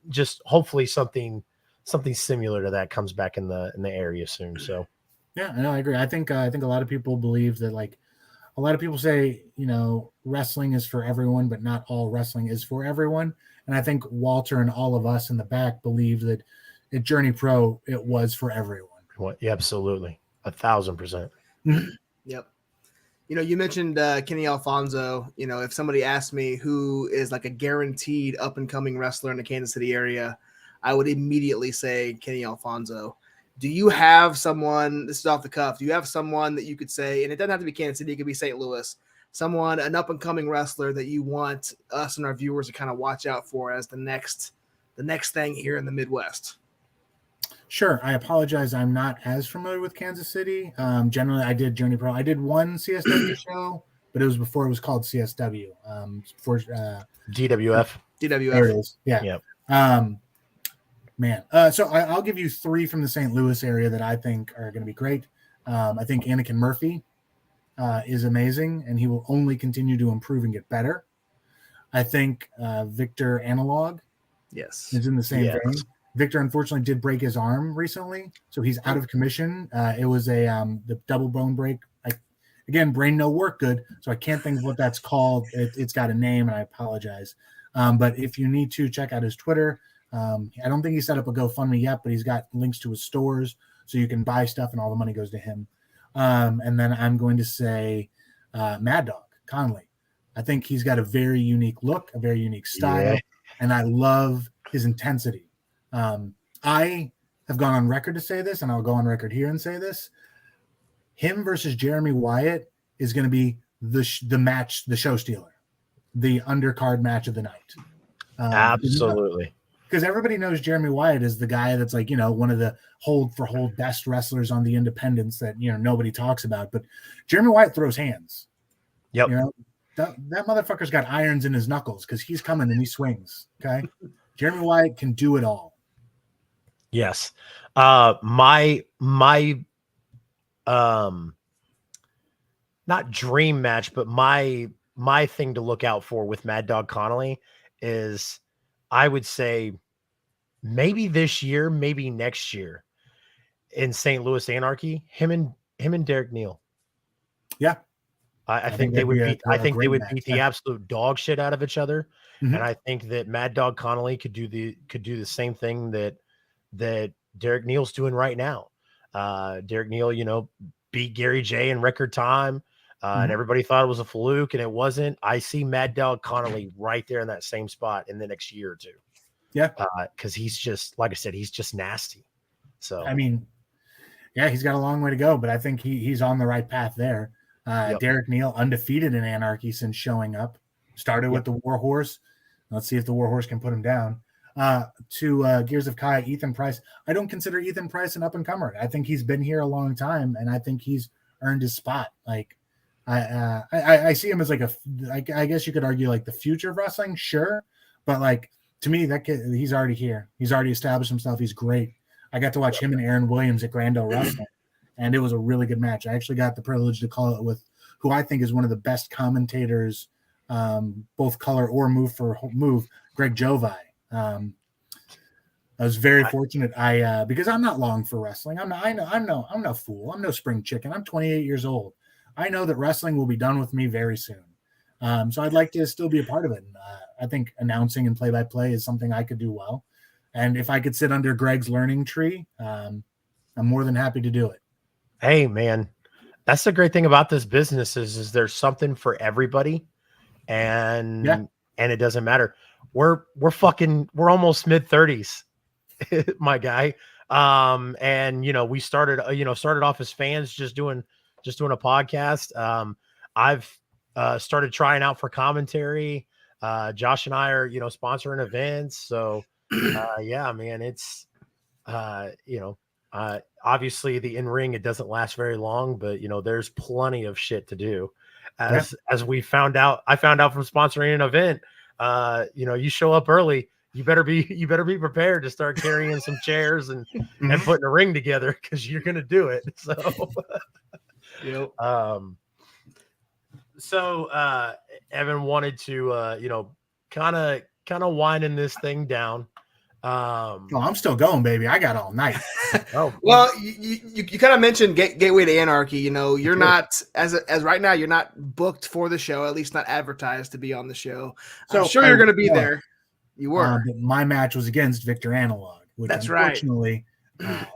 just hopefully something similar to that comes back in the area soon. So yeah, no, I agree. I think a lot of people believe that, like, a lot of people say, wrestling is for everyone, but not all wrestling is for everyone. And I think Walter and all of us in the back believe that at Journey Pro, it was for everyone. Yeah, absolutely. 1,000%. Yep. You mentioned Kenny Alfonso. If somebody asked me who is like a guaranteed up and coming wrestler in the Kansas City area, I would immediately say Kenny Alfonso. Do you have someone, this is off the cuff, do you have someone that you could say, and it doesn't have to be Kansas City, it could be St. Louis, someone, an up and coming wrestler that you want us and our viewers to kind of watch out for as the next thing here in the Midwest? Sure. I apologize. I'm not as familiar with Kansas City. Generally, I did Journey Pro. I did one CSW show, but it was before it was called CSW. Before DWF. There it is. Yeah. Yep. Man. So I'll give you 3 from the St. Louis area that I think are going to be great. I think Anakin Murphy is amazing, and he will only continue to improve and get better. I think Victor Analog is in the same vein. Victor unfortunately did break his arm recently, so he's out of commission. It was the double bone break. Again, brain no work good, so I can't think of what that's called. It's got a name, and I apologize. But if you need to, check out his Twitter. I don't think he set up a GoFundMe yet, but he's got links to his stores, so you can buy stuff, and all the money goes to him. And then I'm going to say Mad Dog Conley. I think he's got a very unique look, a very unique style, and I love his intensity. I have gone on record to say this, and I'll go on record here and say this. Him versus Jeremy Wyatt is going to be the match, the show stealer, the undercard match of the night. Absolutely. Because everybody knows Jeremy Wyatt is the guy that's like, one of the hold for hold best wrestlers on the independents that, nobody talks about. But Jeremy Wyatt throws hands. Yep. That motherfucker's got irons in his knuckles because he's coming and he swings. Okay. Jeremy Wyatt can do it all. Yes. My not dream match, but my thing to look out for with Mad Dog Connolly is, I would say, maybe this year, maybe next year in St. Louis Anarchy, him and Derek Neal. Yeah. I think they would beat the absolute dog shit out of each other. Mm-hmm. And I think that Mad Dog Connolly could do the same thing that Derek Neal's doing right now. Derek Neal, beat Gary J in record time. And everybody thought it was a fluke, and it wasn't. I see Mad Dog Connolly right there in that same spot in the next year or two. Yeah. Because he's just, like I said, he's just nasty. So, I mean, yeah, he's got a long way to go, but I think he's on the right path there. Derek Neal, undefeated in Anarchy since showing up. Started with the Warhorse. Let's see if the Warhorse can put him down. To Gears of Kai, Ethan Price. I don't consider Ethan Price an up-and-comer. I think he's been here a long time, and I think he's earned his spot. Like, I see him as like I guess you could argue like the future of wrestling, sure, but like to me, that kid, he's already here. He's already established himself. He's great. I got to watch him and Aaron Williams at Grand Ole Wrestling, and it was a really good match. I actually got the privilege to call it with who I think is one of the best commentators, both color or move, Greg Jovi. I was very fortunate. Because I'm not long for wrestling. I'm no fool. I'm no spring chicken. I'm 28 years old. I know that wrestling will be done with me very soon. So I'd like to still be a part of it. And, I think announcing and play-by-play is something I could do well. And if I could sit under Greg's learning tree, I'm more than happy to do it. Hey, man, that's the great thing about this business is there's something for everybody. And it doesn't matter. We're almost mid-30s, my guy. And we started off as fans just doing a podcast. I've started trying out for commentary. Josh and I are, sponsoring events. So yeah, man, it's obviously the in-ring, it doesn't last very long, but there's plenty of shit to do. As I found out from sponsoring an event, you show up early, you better be prepared to start carrying some chairs and putting a ring together, because you're gonna do it. So Evan wanted to kind kind of winding this thing down. I'm still going, baby. I got all night. Well, you kind of mentioned Gateway to Anarchy. You know, you're not as right now. You're not booked for the show, at least not advertised to be on the show. So I'm sure you're going to be there. You were. But my match was against Victor Analog, which that's unfortunately,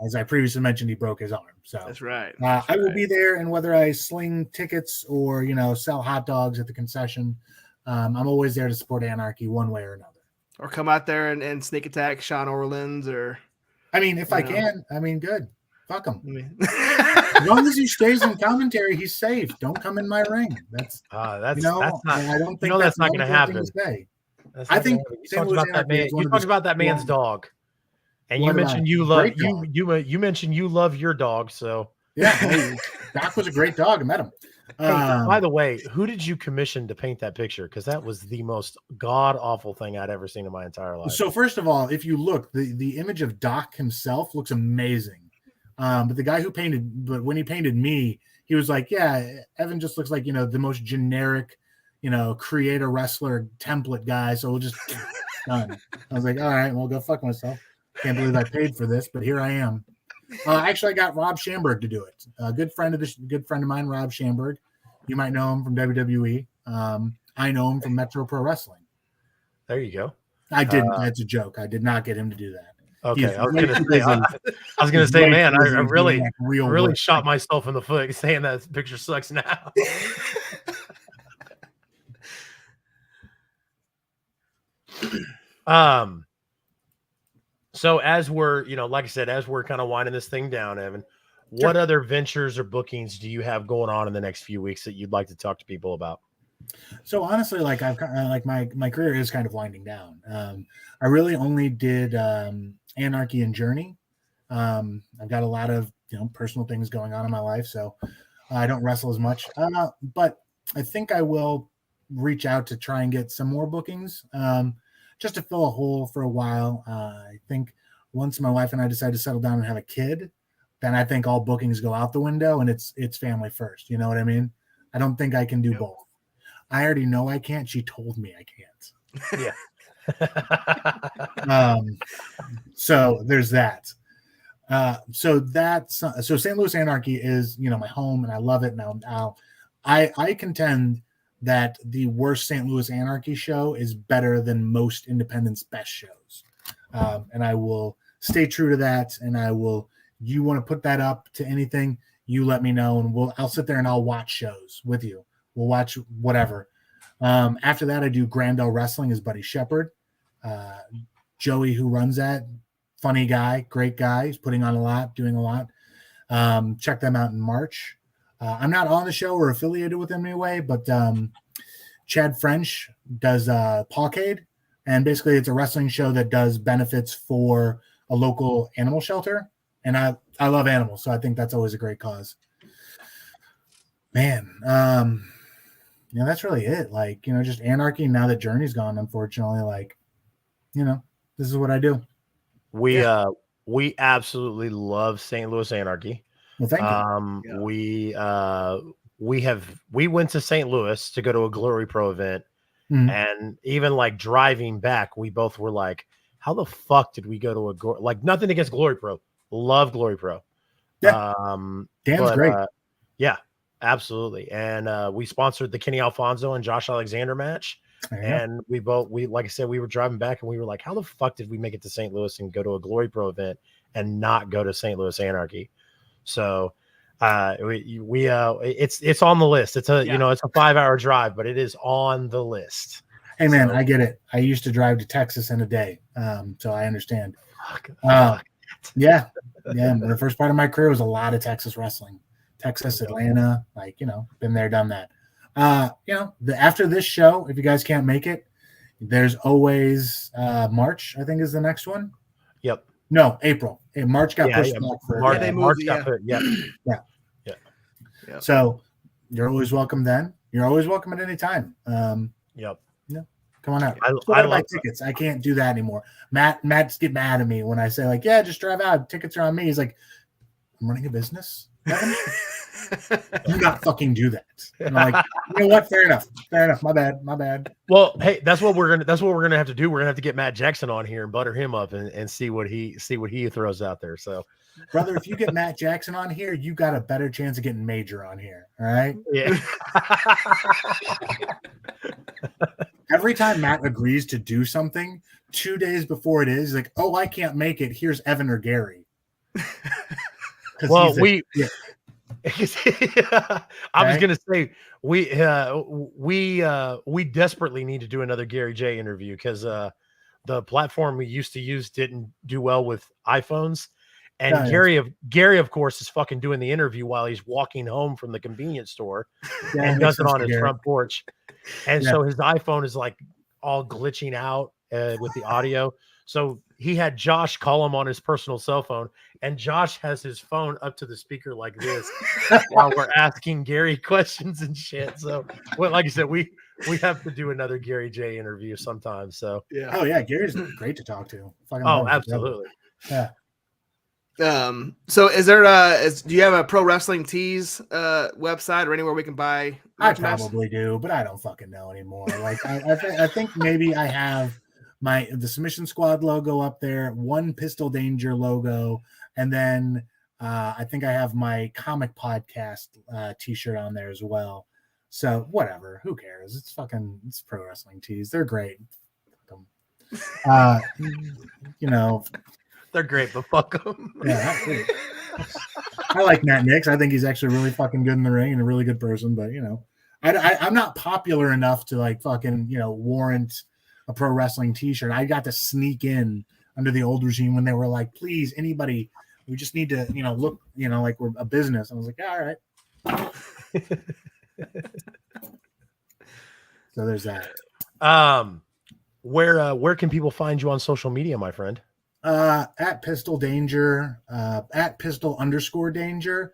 as I previously mentioned, he broke his arm. So that's right. I will be there, and whether I sling tickets or sell hot dogs at the concession, I'm always there to support Anarchy one way or another. Or come out there and sneak attack Sean Orleans, or I mean, if I can, good. Fuck him. As long as he stays in commentary, he's safe. Don't come in my ring. That's not. I don't think that's not going to happen. I think you talked about that man. You talked about that man's dog, and you mentioned you love you mentioned you love your dog. So yeah, Doc was a great dog. I met him. By the way, who did you commission to paint that picture? Because that was the most god awful thing I'd ever seen in my entire life. So first of all, if you look, the image of Doc himself looks amazing. But the guy who when he painted me, he was like, yeah, Evan just looks like, the most generic, creator wrestler template guy. So we'll just done. I was like, all right, well, go fuck myself. Can't believe I paid for this, but here I am. Actually, I got Rob Schamberg to do it. A good friend of mine, Rob Schamberg. You might know him from WWE. I know him from Metro Pro Wrestling. There you go. I didn't. That's a joke. I did not get him to do that. Okay, I was gonna say, man, I really shot myself in the foot saying that picture sucks now. So as we're, like I said, as we're kind of winding this thing down, Evan, what other ventures or bookings do you have going on in the next few weeks that you'd like to talk to people about? So honestly, my career is kind of winding down. I really only did Anarchy and Journey. I've got a lot of personal things going on in my life, so I don't wrestle as much. But I think I will reach out to try and get some more bookings, just to fill a hole for a while. I think once my wife and I decide to settle down and have a kid, then I think all bookings go out the window and it's family first. You know what I mean? I don't think I can do both. I already know I can't. She told me I can't. Yeah. So there's that. So St. Louis Anarchy is, my home, and I love it. Now I contend that the worst St. Louis Anarchy show is better than most independents' best shows. And I will stay true to that. And you want to put that up to anything, you let me know, and I'll sit there and I'll watch shows with you. We'll watch whatever. After that, I do Grandel Wrestling as Buddy Shepard. Joey, who runs that, funny guy, great guy. He's putting on a lot, doing a lot. Check them out in March. I'm not on the show or affiliated with them anyway, but Chad French does Pawcade, and basically it's a wrestling show that does benefits for a local animal shelter. And I love animals, so I think that's always a great cause. Man, that's really it. Just Anarchy. Now that Journey's gone, unfortunately, this is what I do. We absolutely love St. Louis Anarchy. Well, thank you. We went to St. Louis to go to a Glory Pro event, and even driving back, we both were like, "How the fuck did we go to nothing against Glory Pro? Love Glory Pro. Yeah, Dan's great. Yeah, absolutely. And we sponsored the Kenny Alfonso and Josh Alexander match. And we like I said, we were driving back and we were like, how the fuck did we make it to St. Louis and go to a Glory Pro event and not go to St. Louis Anarchy? So it's on the list. It's a it's a 5-hour drive, but it is on the list. Hey man, I get it. I used to drive to Texas in a day. So I understand. Yeah. The first part of my career was a lot of Texas wrestling. Texas, Atlanta, been there, done that. After this show, if you guys can't make it, there's always March, I think is the next one. Yep. No, April. March got pushed back for March got put. Yeah. So you're always welcome then. You're always welcome at any time. Yep. Come on out. I love tickets. I can't do that anymore. Matt's get mad at me when I say just drive out. Tickets are on me. He's like, I'm running a business. Do not fucking do that. And I'm like, you know what? Fair enough. My bad. Well, hey, that's what we're gonna have to do. We're gonna have to get Matt Jackson on here and butter him up and see what he throws out there. So, brother, if you get Matt Jackson on here, you got a better chance of getting Major on here. All right. Yeah. Every time Matt agrees to do something, 2 days before it is, he's like, oh, I can't make it. Here's Evan or Gary. Well, I was gonna say we desperately need to do another Gary J interview because the platform we used to use didn't do well with iPhones, and Gary of course is fucking doing the interview while he's walking home from the convenience store and does it on his front porch, and so his iPhone is like all glitching out with the audio. So he had Josh call him on his personal cell phone, and Josh has his phone up to the speaker like this while we're asking Gary questions and shit. So, well, like I said, we have to do another Gary J interview sometime. So, yeah. Oh yeah, Gary's great to talk to. Absolutely. Yeah. So is there do you have a Pro Wrestling Tees website or anywhere we can buy? I probably do, but I don't fucking know anymore. Like I think maybe I have the Submission Squad logo up there, one Pistol Danger logo, and then I think I have my comic podcast t-shirt on there as well. So whatever, who cares? It's Pro Wrestling Tees. They're great. You know, they're great, but fuck them. Yeah, I like Matt Nix. I think he's actually really fucking good in the ring and a really good person. But you know, I'm not popular enough to like fucking warrant a pro wrestling t-shirt. I got to sneak in under the old regime when they were like, please, anybody, we just need to, look, like we're a business. I was like, yeah, all right. So there's that. Where can people find you on social media, my friend? At Pistol Danger, at Pistol_Danger,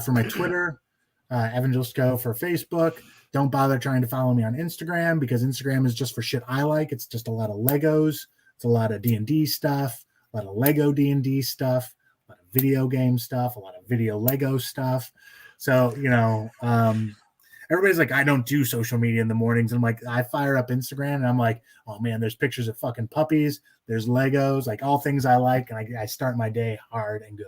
for my Twitter, Evan Gelistico for Facebook. Don't bother trying to follow me on Instagram because Instagram is just for shit I like. It's just a lot of Legos. It's a lot of D&D stuff, a lot of Lego D&D stuff, a lot of video game stuff, a lot of video Lego stuff. So, everybody's like, I don't do social media in the mornings. And I'm like, I fire up Instagram and I'm like, oh man, there's pictures of fucking puppies. There's Legos, like all things I like. And I start my day hard and good.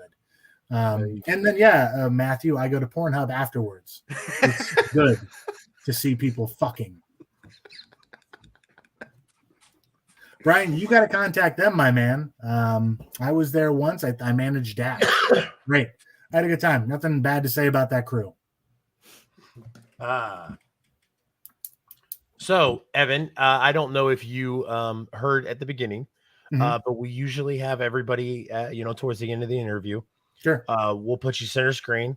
And then, Matthew, I go to Pornhub afterwards. It's good to see people fucking. Brian, you got to contact them, my man. I was there once. I managed that. Great. I had a good time. Nothing bad to say about that crew. So, Evan, I don't know if you heard at the beginning, but we usually have everybody, towards the end of the interview. Sure. We'll put you center screen.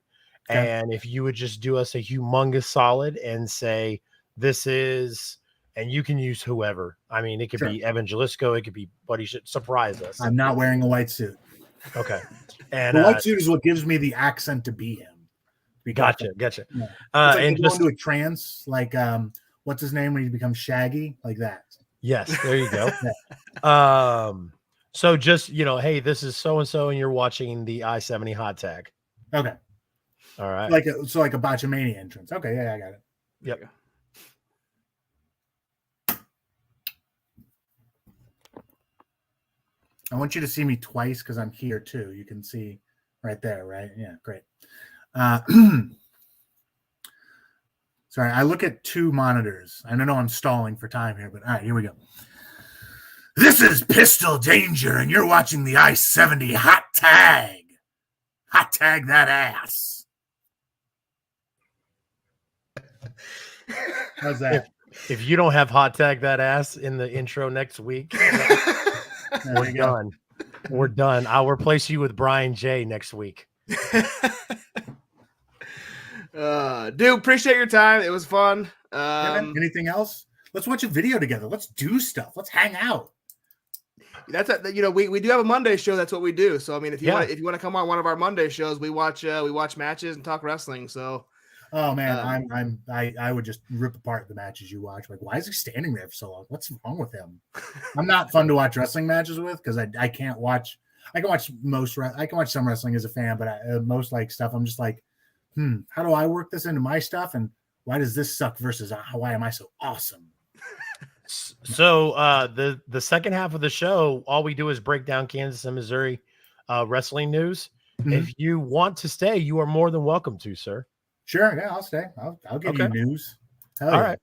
Okay. And if you would just do us a humongous solid and say, this is, and you can use whoever. I mean, it could be Evan Gelistico. It could be, but he should surprise us. I'm not wearing a white suit. Okay. And the white suit is what gives me the accent to be him. Gotcha. Yeah. Like and just going to a trance, like what's his name when he becomes Shaggy, like that. Yes, there you go. So just hey, this is so and so, and you're watching the I-70 hot tag. Okay. All right. Like a Botchamania entrance. Okay, yeah, I got it. Yep. I want you to see me twice because I'm here too. You can see right there, right? Yeah, great. Sorry, I look at two monitors. I don't know I'm stalling for time here, but all right, here we go. This is Pistol Danger, and you're watching the I-70 hot tag. Hot tag that ass. How's that? If you don't have hot tag that ass in the intro next week, we're done. We're done. I'll replace you with Brian J next week. Dude, appreciate your time. It was fun. Anything else? Let's watch a video together. Let's do stuff. Let's hang out. That's we do have a Monday show. That's what we do. So I mean, if you want to come on one of our Monday shows, we watch matches and talk wrestling. So. Oh man, I would just rip apart the matches you watch. Like, why is he standing there for so long? What's wrong with him? I'm not fun to watch wrestling matches with because I can't watch. I can watch some wrestling as a fan, but most like stuff I'm just like, how do I work this into my stuff? And why does this suck versus why am I so awesome? So the second half of the show, all we do is break down Kansas and Missouri wrestling news. If you want to stay, you are more than welcome to, sir. Sure, yeah, I'll stay. I'll give you news. All right.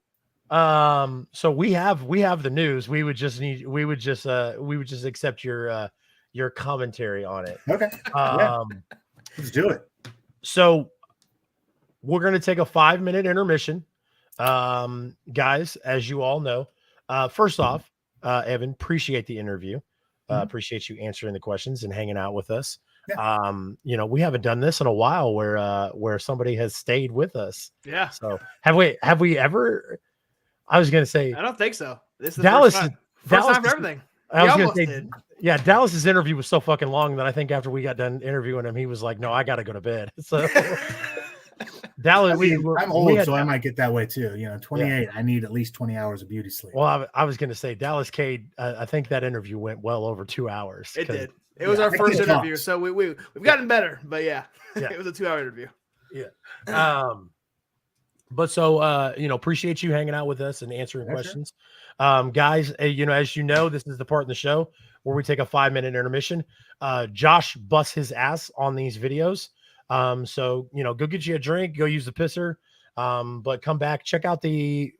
So we have the news. We would just accept your commentary on it. Okay. Let's do it. So we're going to take a 5-minute intermission. Guys, as you all know, first off, Evan, appreciate the interview. Appreciate you answering the questions and hanging out with us. Yeah. We haven't done this in a while where somebody has stayed with us. Yeah. So have we ever? I was going to say, I don't think so. This is Dallas. First time for everything. I was going to say, yeah, Dallas's interview was so fucking long that I think after we got done interviewing him, he was like, "No, I got to go to bed." So Dallas, I'm old, so I might get that way too. 28. I need at least 20 hours of beauty sleep. Well, I was going to say Dallas Cade. I think that interview went well over 2 hours. It did. It was our first interview, so we've gotten better. But yeah. It was a 2-hour interview. Yeah. But so appreciate you hanging out with us and answering questions. Sure. Guys, as you know, this is the part in the show where we take a 5-minute intermission. Josh busts his ass on these videos. So go get you a drink, go use the pisser. But come back, check out the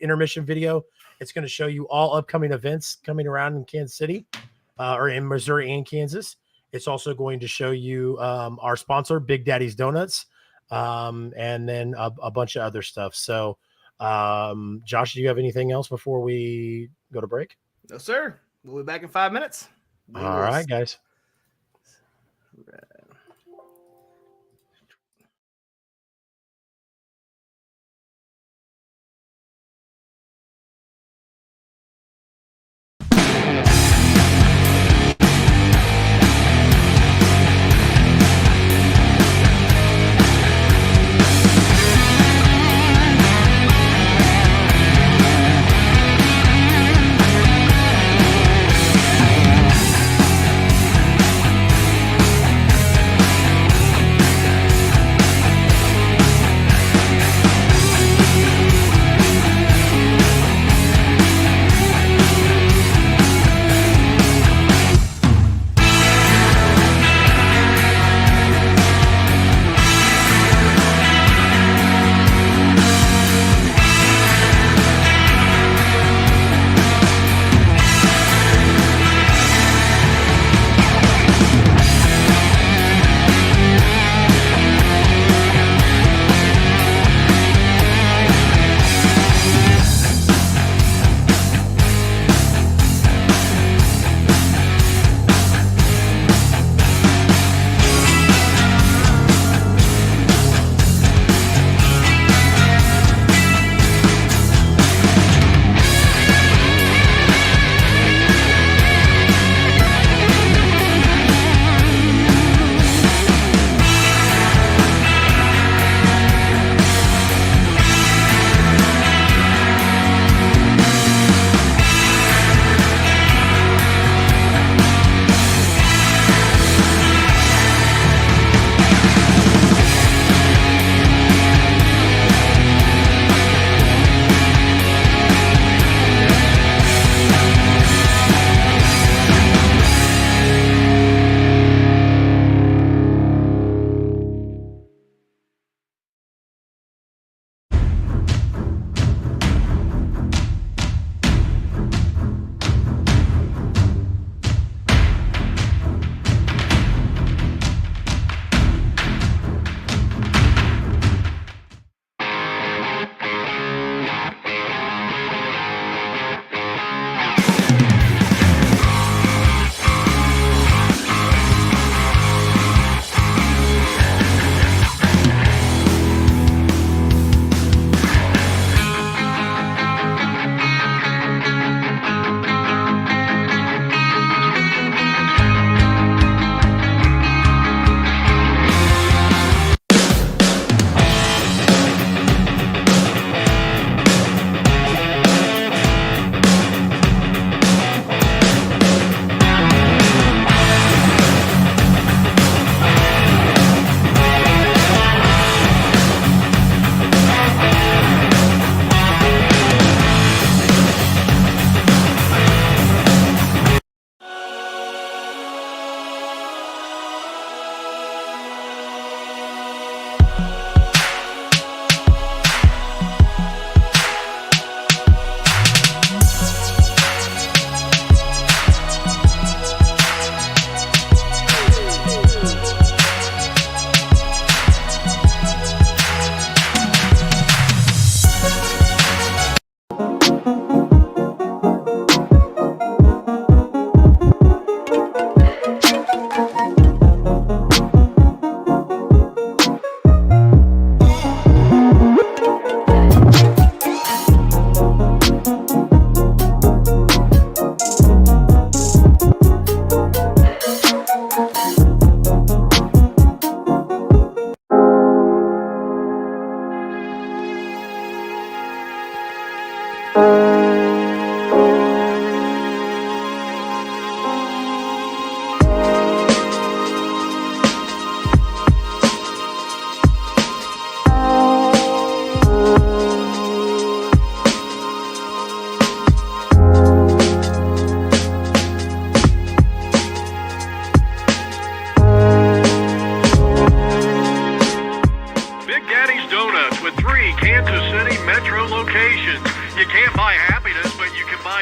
intermission video. It's going to show you all upcoming events coming around in Kansas City, or in Missouri and Kansas. It's also going to show you our sponsor, Big Daddy's Donuts, and then a bunch of other stuff. So, Josh, do you have anything else before we go to break? No, sir. We'll be back in 5 minutes. All right, guys.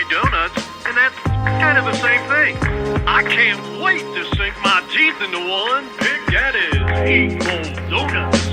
my donuts, and that's kind of the same thing. I can't wait to sink my teeth into one. Big Daddy's Eat More Donuts.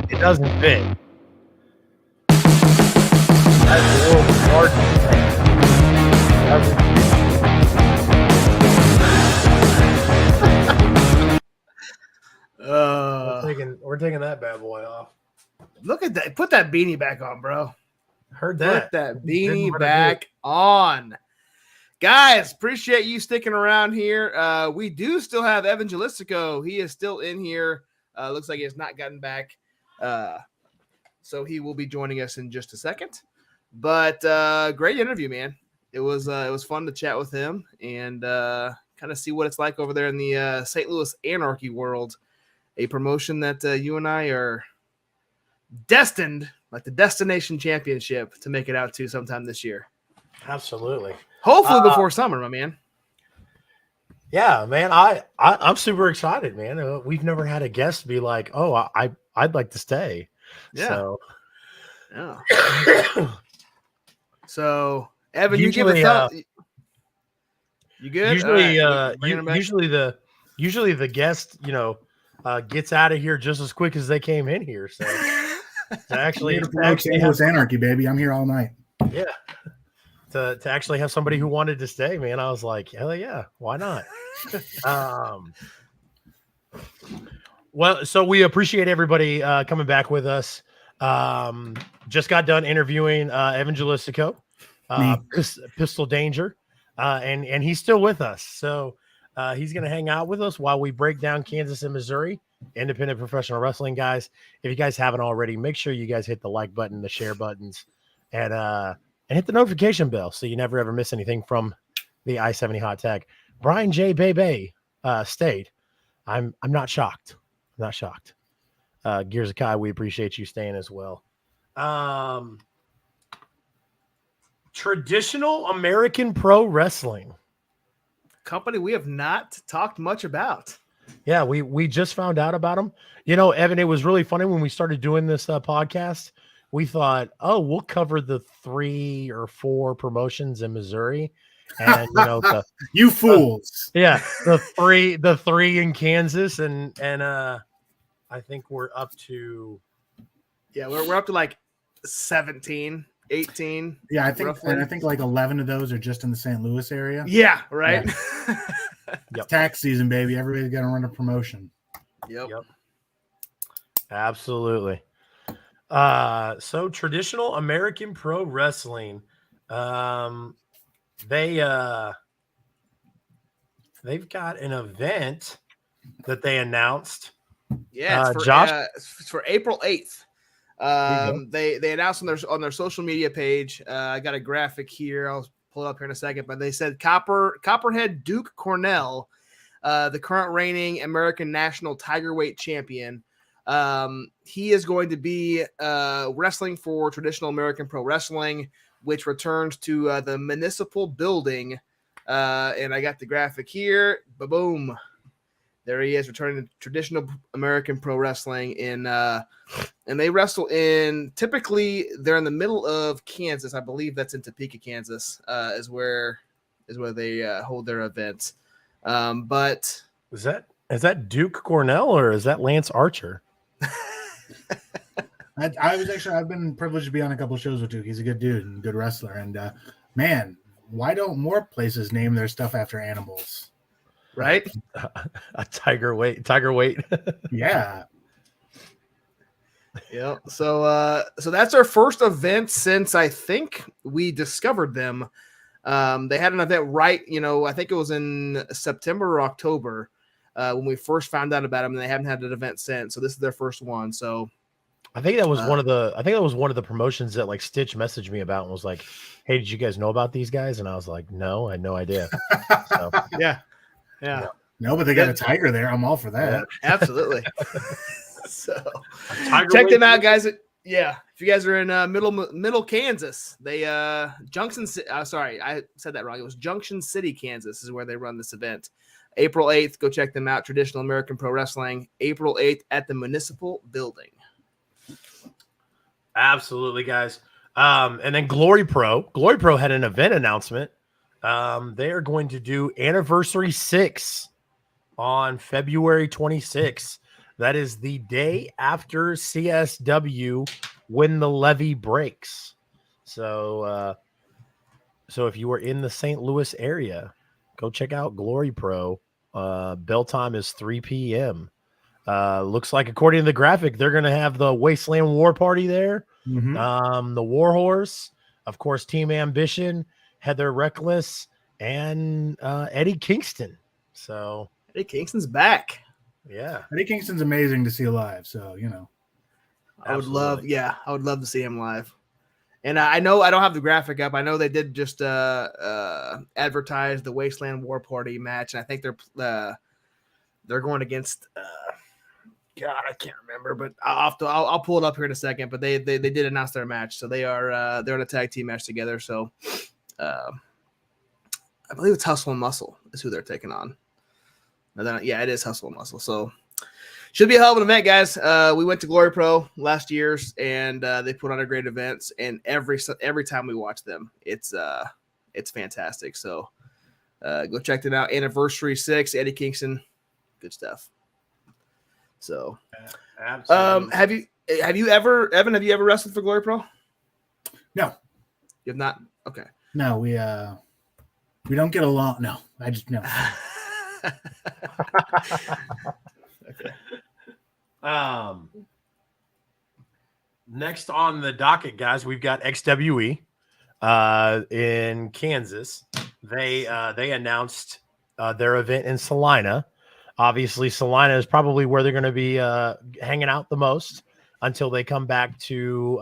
It doesn't fit. That's a little hard we're taking that bad boy off. Look at that. Put that beanie back on, bro. Heard that. Put that beanie back on. Guys, appreciate you sticking around here. We do still have Evan Gelistico. He is still in here. Looks like he has not gotten back. So he will be joining us in just a second. But great interview, man. It was fun to chat with him and kind of see what it's like over there in the St. Louis Anarchy world, a promotion that you and I are destined, like the Destination Championship, to make it out to sometime this year. Absolutely. Hopefully before summer, my man. Yeah, man. I'm super excited, man. We've never had a guest be like, "Oh, I'd like to stay." Yeah. So, yeah. So, Evan, usually, you give a thought. You good? Usually the guest, gets out of here just as quick as they came in here. So, to actually have Anarchy, baby. I'm here all night. Yeah. To actually have somebody who wanted to stay, man, I was like, hell yeah, why not? Well, so we appreciate everybody coming back with us. Just got done interviewing Evan Gelistico, Pistol Danger, and he's still with us. So he's going to hang out with us while we break down Kansas and Missouri independent professional wrestling, guys. If you guys haven't already, make sure you guys hit the like button, the share buttons, and hit the notification bell so you never ever miss anything from the I-70 hot tag. Brian J. Bebe stayed. I'm not shocked. I'm not shocked. Gears of Kai, we appreciate you staying as well. Traditional American Pro Wrestling. Company we have not talked much about. Yeah, we just found out about them. Evan, it was really funny when we started doing this podcast. We thought, oh, we'll cover the 3 or 4 promotions in Missouri, and you fools. The three in Kansas, and I think we're up to we're up to like 17, 18. Yeah, I think like 11 of those are just in the St. Louis area. Yeah, right. Yeah. Yep. Tax season, baby. Everybody's got to run a promotion. Yep. Absolutely. So Traditional American Pro Wrestling, they've got an event that they announced. Yeah, it's for April 8th. They announced on their social media page. I got a graphic here. I'll pull it up here in a second, but they said Copperhead Duke Cornell, the current reigning American National Tigerweight Champion, He is going to be wrestling for Traditional American Pro Wrestling, which returns to the Municipal Building. And I got the graphic here. Ba-boom. There he is, returning to Traditional American Pro Wrestling and they wrestle typically they're in the middle of Kansas. I believe that's in Topeka, Kansas, is where they hold their events. But is that Duke Cornell or is that Lance Archer? I've been privileged to be on a couple shows with Duke. He's a good dude and good wrestler. And man, why don't more places name their stuff after animals? Right? A tiger weight. Yeah. Yeah. So that's our first event since I think we discovered them. They had an event right, I think it was in September or October when we first found out about them, and they haven't had an event since. So this is their first one. So I think that was one of the promotions that like Stitch messaged me about and was like, "Hey, did you guys know about these guys?" And I was like, "No, I had no idea." So, yeah. No, but they got a tiger there. I'm all for that. Yeah, absolutely. So check them out, guys. Yeah, if you guys are in middle Kansas, they Junction. Sorry, I said that wrong. It was Junction City, Kansas, is where they run this event. April 8th. Go check them out. Traditional American Pro Wrestling. April 8th at the Municipal Building. Absolutely, guys. And then Glory Pro had an event announcement. They are going to do Anniversary 6 on February 26th. That is the day after CSW when the levee breaks. So if you are in the St. Louis area, go check out Glory Pro. Bell time is 3 p.m. Looks like, according to the graphic, they're going to have the Wasteland War Party there. Mm-hmm. The War Horse, of course, Team Ambition, Heather Reckless, and Eddie Kingston. So Eddie Kingston's back. Yeah, Eddie Kingston's amazing to see live. So I would love to see him live. And I know I don't have the graphic up. I know they did just advertise the Wasteland War Party match, and I think they're going against. God, I can't remember, but I'll pull it up here in a second. But they did announce their match, so they're in a tag team match together. So I believe it's Hustle and Muscle is who they're taking on. Yeah, it is Hustle and Muscle. So should be a hell of an event, guys. We went to Glory Pro last year's, and they put on a great events. And every time we watch them, it's fantastic. So go check them out. Anniversary 6, Eddie Kingston, good stuff. So, absolutely. Have you ever, Evan? Have you ever wrestled for Glory Pro? No, you have not. Okay. No, we don't get along. No, I just no. Okay. Next on the docket, guys, we've got XWE in Kansas. They announced their event in Salina. Obviously, Salina is probably where they're going to be hanging out the most until they come back to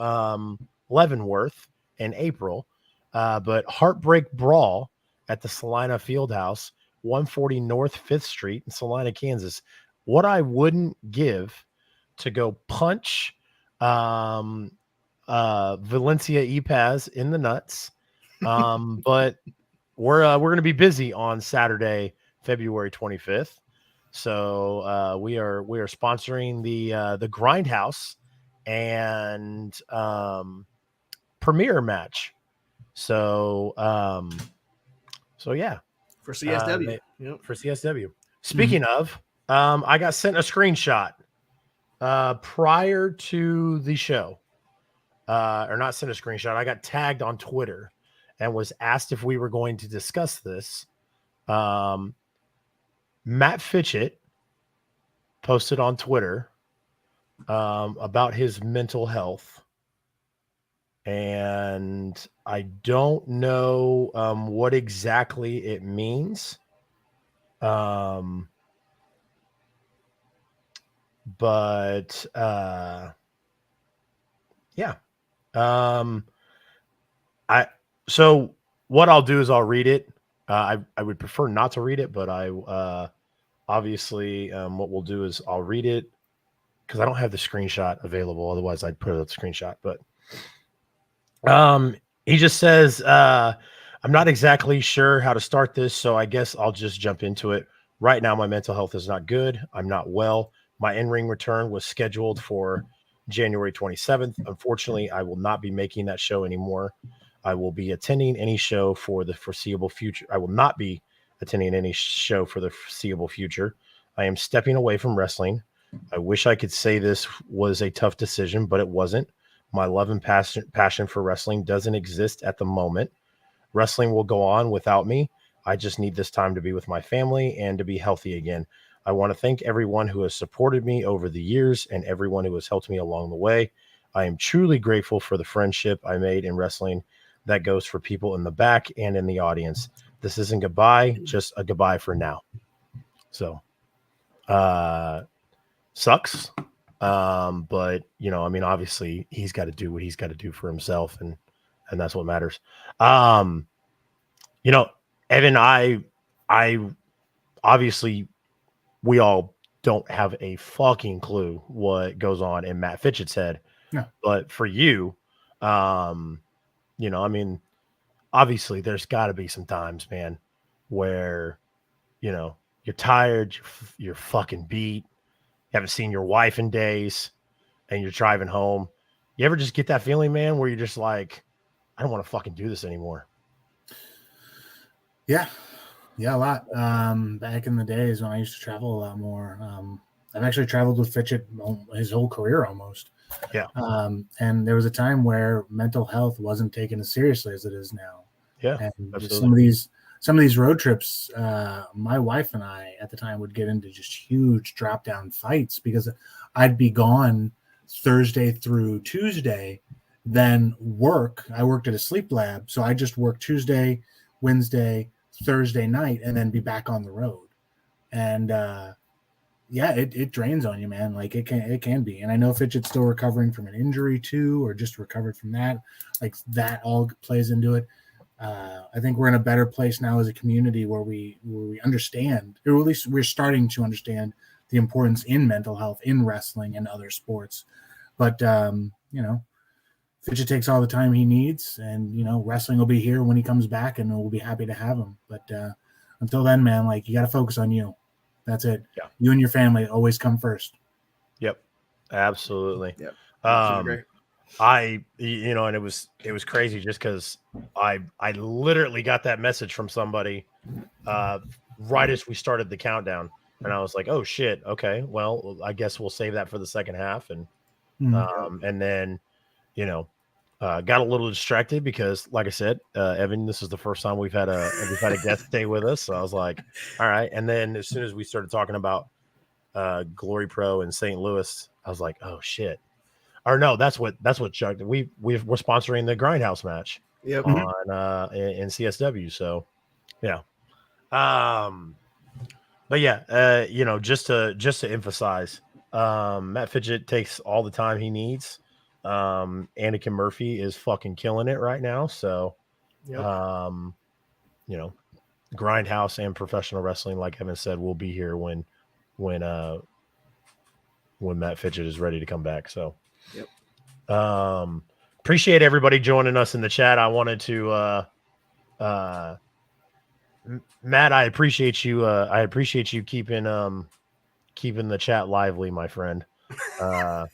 Leavenworth in April. But Heartbreak Brawl at the Salina Fieldhouse, 140 North 5th Street in Salina, Kansas. What I wouldn't give to go punch Valencia Epaz in the nuts. But we're going to be busy on Saturday, February 25th. So we are sponsoring the Grindhouse and premiere match. So yeah. For CSW. For CSW. Speaking of, I got sent a screenshot prior to the show. Or not sent a screenshot. I got tagged on Twitter and was asked if we were going to discuss this. Matt Fitchett posted on Twitter about his mental health. And I don't know what exactly it means. But yeah. So what I'll do is I'll read it. I would prefer not to read it, but I obviously what we'll do is I'll read it because I don't have the screenshot available. Otherwise, I'd put it up the screenshot. But he just says, I'm not exactly sure how to start this, so I guess I'll just jump into it. Right now, my mental health is not good. I'm not well. My in-ring return was scheduled for January 27th. Unfortunately, I will not be making that show anymore. I will be attending any show for the foreseeable future. I will not be attending any show for the foreseeable future. I am stepping away from wrestling. I wish I could say this was a tough decision, but it wasn't. My love and passion for wrestling doesn't exist at the moment. Wrestling will go on without me. I just need this time to be with my family and to be healthy again. I want to thank everyone who has supported me over the years and everyone who has helped me along the way. I am truly grateful for the friendship I made in wrestling. That goes for people in the back and in the audience. This isn't goodbye, just a goodbye for now. So, sucks. But you know, I mean, obviously he's got to do what he's got to do for himself, and that's what matters. You know, Evan, I obviously we all don't have a fucking clue what goes on in Matt Fitchett's head. No. But for you, you know, I mean, obviously there's got to be some times, man, where, you know, you're tired, you're fucking beat, you haven't seen your wife in days, and you're driving home. You ever just get that feeling, man, where you're just like, I don't want to fucking do this anymore? Yeah, a lot. Back in the days when I used to travel a lot more, I've actually traveled with Fitchett his whole career almost. Yeah. And there was a time where mental health wasn't taken as seriously as it is now. Yeah, and absolutely. some of these road trips, my wife and I at the time would get into just huge drop down fights because I'd be gone Thursday through Tuesday, then work. I worked at a sleep lab, so I just worked Tuesday, Wednesday, Thursday night, and then be back on the road. And yeah, it drains on you, man. Like it can be. And I know Fitchett's still recovering from an injury too, or just recovered from that. Like that all plays into it. I think we're in a better place now as a community where we understand, or at least we're starting to understand the importance in mental health in wrestling and other sports. But you know, Fitchett takes all the time he needs, and you know, wrestling will be here when he comes back, and we'll be happy to have him. But until then, man, like you got to focus on you. That's it. Yeah. You and your family always come first. Yep. Absolutely. Yep. You know, and it was crazy just because I literally got that message from somebody right as we started the countdown, and I was like, oh shit, okay, well, I guess we'll save that for the second half. And and then, you know, got a little distracted because, like I said, Evan, this is the first time we've had a guest stay with us. So I was like, all right. And then as soon as we started talking about Glory Pro in St. Louis, I was like, oh shit. Or no, that's what Chuck. We're sponsoring the Grindhouse match. Yep. On in CSW. So yeah. But yeah, you know, just to emphasize, Matt Fitchett takes all the time he needs. Anakin Murphy is fucking killing it right now. So, Yep. You know, Grindhouse and professional wrestling, like Evan said, will be here when Matt Fitchett is ready to come back. So, yep. Appreciate everybody joining us in the chat. I wanted to, Matt, I appreciate you. I appreciate you keeping the chat lively, my friend. God.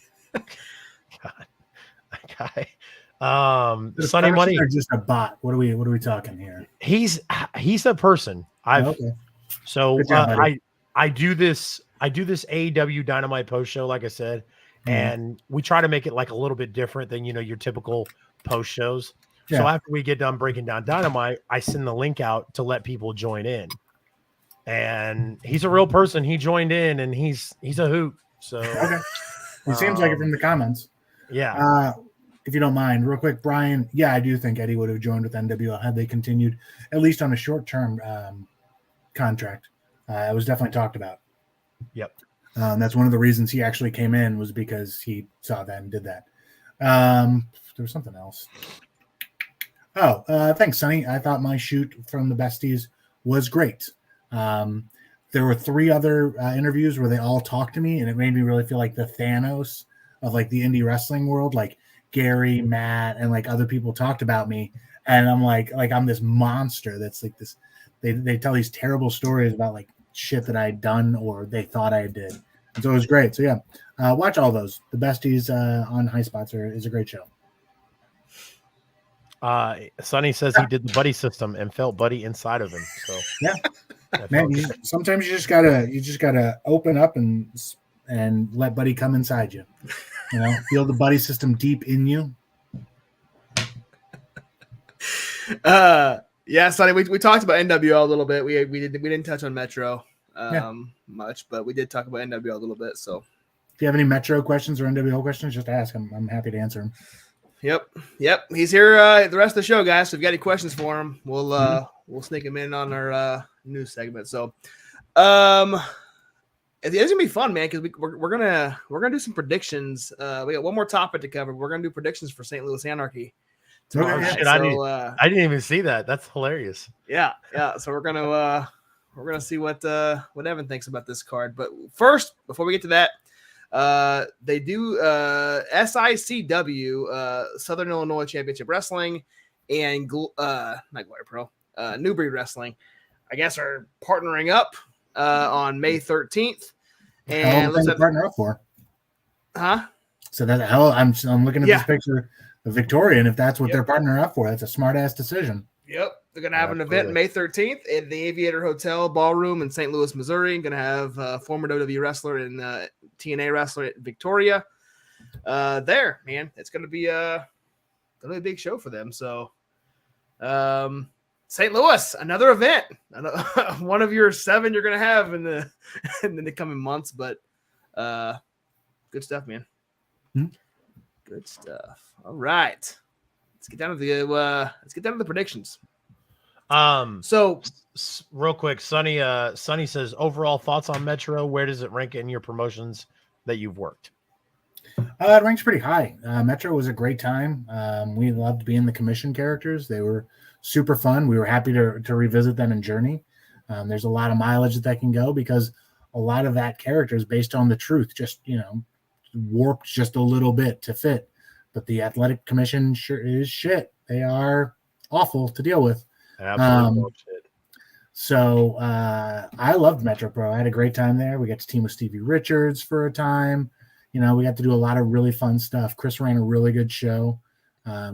Okay. Sunny Money or just a bot. What are we talking here? He's a person. Okay. So job, I do this AEW Dynamite post show, like I said, and we try to make it like a little bit different than, you know, your typical post shows. Yeah. So after we get done breaking down Dynamite, I send the link out to let people join in. And he's a real person. He joined in, and he's a hoot. So okay. It seems like it from the comments. Yeah. If you don't mind, real quick, Brian. Yeah, I do think Eddie would have joined with NWL had they continued, at least on a short-term contract. It was definitely talked about. Yep. That's one of the reasons he actually came in, was because he saw that and did that. There was something else. Oh, thanks, Sonny. I thought my shoot from the besties was great. there were 3 other interviews where they all talked to me, and it made me really feel like the Thanos of like the indie wrestling world. Like Gary, Matt, and like other people talked about me, and I'm like I'm this monster that's like this. They tell these terrible stories about like shit that I'd done or they thought I did. And so it was great. So yeah, watch all those. The Besties on High Spots is a great show. Sonny says he did the buddy system and felt buddy inside of him. So yeah, man. Sometimes you just gotta open up and let buddy come inside you. You know, feel the buddy system deep in you. Yeah, Sonny, we talked about NWO a little bit. We didn't touch on Metro much, but we did talk about NWO a little bit. So if you have any Metro questions or NWO questions, just ask. I'm happy to answer them. Yep. He's here the rest of the show, guys. So if you got any questions for him, we'll sneak him in on our news segment. So it's gonna be fun, man, because we're gonna do some predictions. We got one more topic to cover. We're gonna do predictions for St. Louis Anarchy tomorrow. Shit, I didn't even see that. That's hilarious. Yeah. So we're gonna see what Evan thinks about this card. But first, before we get to that, they do SICW, Southern Illinois Championship Wrestling, and not Glory Pro, New Breed Wrestling, I guess, are partnering up on May 13th. And looks like partner up for. Huh? So that I'm looking at this picture of Victoria, and if that's what they're partnering up for, that's a smart ass decision. Yep. They're going to have an event May 13th at the Aviator Hotel Ballroom in St. Louis, Missouri. Going to have former WWE wrestler and TNA wrestler at Victoria there, man. It's going to be a big show for them. So St. Louis, another event. One of your 7 you're going to have in the coming months. But good stuff, man. Good stuff. All right. Let's get down to the predictions. So real quick, Sonny says overall thoughts on Metro. Where does it rank in your promotions that you've worked? It ranks pretty high. Metro was a great time. We loved being the commission characters. They were super fun. We were happy to revisit them in Journey. There's a lot of mileage that can go because a lot of that character is based on the truth, just, warped just a little bit to fit. But the athletic commission sure is shit. They are awful to deal with. Absolutely. So I loved Metro Pro. I had a great time there. We got to team with Stevie Richards for a time. We got to do a lot of really fun stuff. Chris ran a really good show.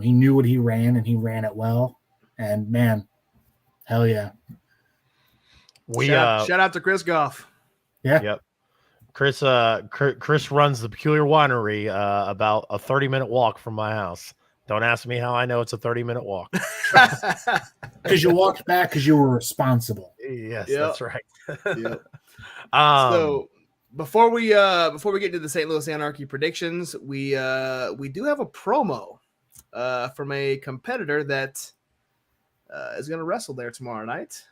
He knew what he ran, and he ran it well. And man, hell yeah. Shout out to Chris Goff. Yeah. Yep. Chris runs the Peculiar Winery about a 30-minute walk from my house. Don't ask me how I know it's a 30-minute walk. Because you walked back because you were responsible. Yes, that's right. Yep. So before we get to the St. Louis Anarchy predictions, we do have a promo from a competitor that is going to wrestle there tomorrow night.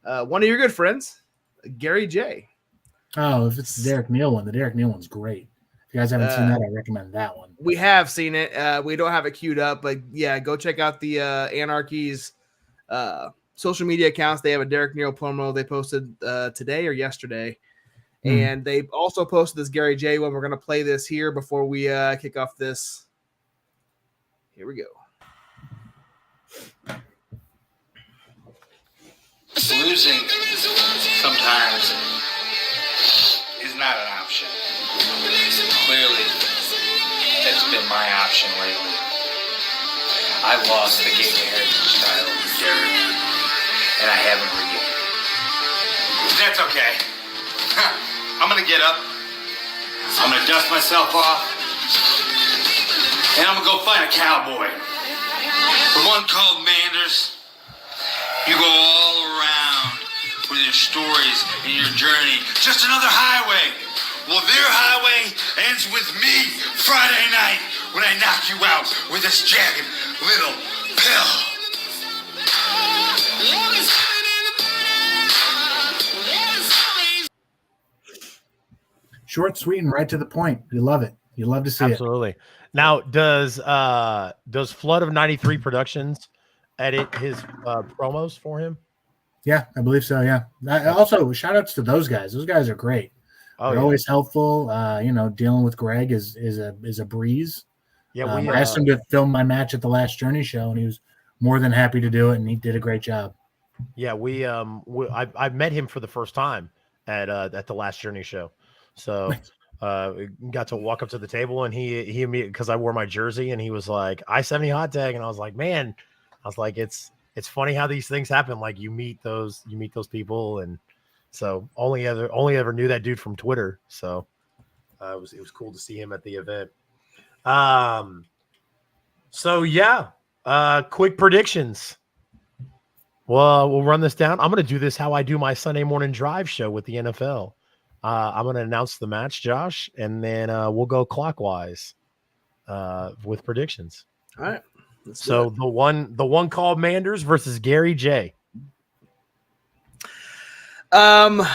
One of your good friends, Gary J. Oh, if it's the Derek Neal one, the Derek Neal one's great. If you guys haven't seen that, I recommend that one. We have seen it. We don't have it queued up, but yeah, go check out the Anarchy's social media accounts. They have a Derek Neal promo they posted today or yesterday. And they also posted this Gary J one. We're going to play this here before we kick off this. Here we go. Losing sometimes is not an option. Clearly, that's been my option lately. I lost the Gateway Heritage title to Derek, and I haven't regained it. That's okay. I'm going to get up. I'm going to dust myself off. And I'm going to go find a cowboy. The one called Manders. You go all around with your stories and your journey. Just another highway. Well, their highway ends with me Friday night when I knock you out with this jagged little pill. Short, sweet, and right to the point. You love it. You love to see Absolutely. Now, does Flood of 93 Productions edit his promos for him? Yeah, I believe so. Yeah. Also, shout outs to those guys. Those guys are great. They're always helpful. Dealing with Greg is a breeze. Yeah, I asked him to film my match at the last Journey show, and he was more than happy to do it, and he did a great job. Yeah, I met him for the first time at the last Journey show, so got to walk up to the table, and he because I wore my jersey, and he was like I-70 hot tag, and I was like, man, it's funny how these things happen. Like you meet those people, and so only ever knew that dude from Twitter. So it was cool to see him at the event. So yeah, quick predictions. Well, we'll run this down. I'm going to do this how I do my Sunday morning drive show with the NFL. I'm going to announce the match, Josh, and then we'll go clockwise with predictions. All right. So the one called Manders versus Gary J. This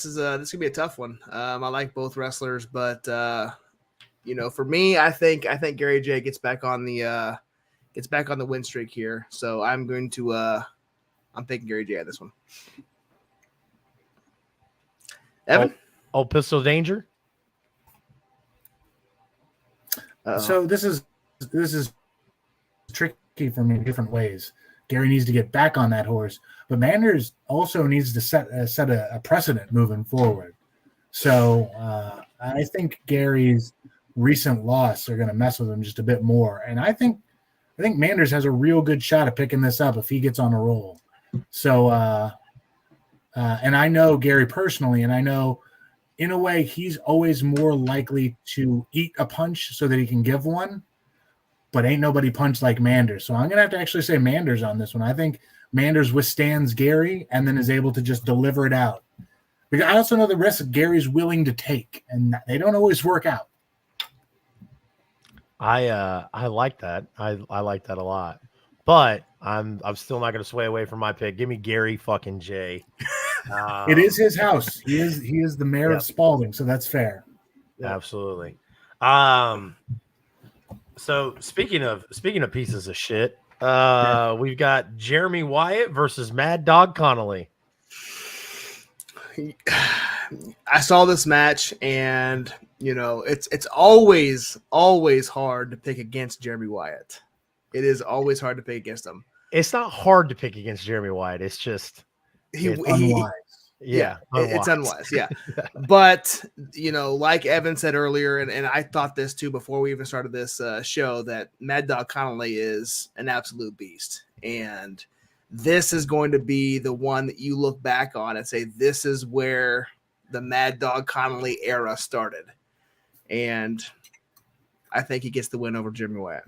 is gonna be a tough one. I like both wrestlers, but for me, I think Gary J gets back on the win streak here. So I'm going to I'm picking Gary J on this one. Evan? Old Pistol Danger. So this is tricky for me in different ways. Gary needs to get back on that horse, but Manders also needs to set a precedent moving forward. So I think Gary's recent loss are going to mess with him just a bit more, and I think Manders has a real good shot at picking this up if he gets on a roll. So, and I know Gary personally, and I know in a way he's always more likely to eat a punch so that he can give one, but ain't nobody punched like Manders. So I'm going to have to actually say Manders on this one. I think Manders withstands Gary and then is able to just deliver it out. Because I also know the risk Gary's willing to take, and they don't always work out. I like that. I like that a lot. But I'm still not going to sway away from my pick. Give me Gary fucking J. It is his house. He is the mayor of Spalding, so that's fair. Absolutely. So speaking of pieces of shit, we've got Jeremy Wyatt versus Mad Dog Connolly. I saw this match, and it's always hard to pick against Jeremy Wyatt. It is always hard to pick against him. It's not hard to pick against Jeremy Wyatt. It's just unwise. It's unwise. Yeah. But, like Evan said earlier, and I thought this too before we even started this show, that Mad Dog Connolly is an absolute beast. And this is going to be the one that you look back on and say, this is where the Mad Dog Connolly era started. And I think he gets the win over Jeremy Wyatt.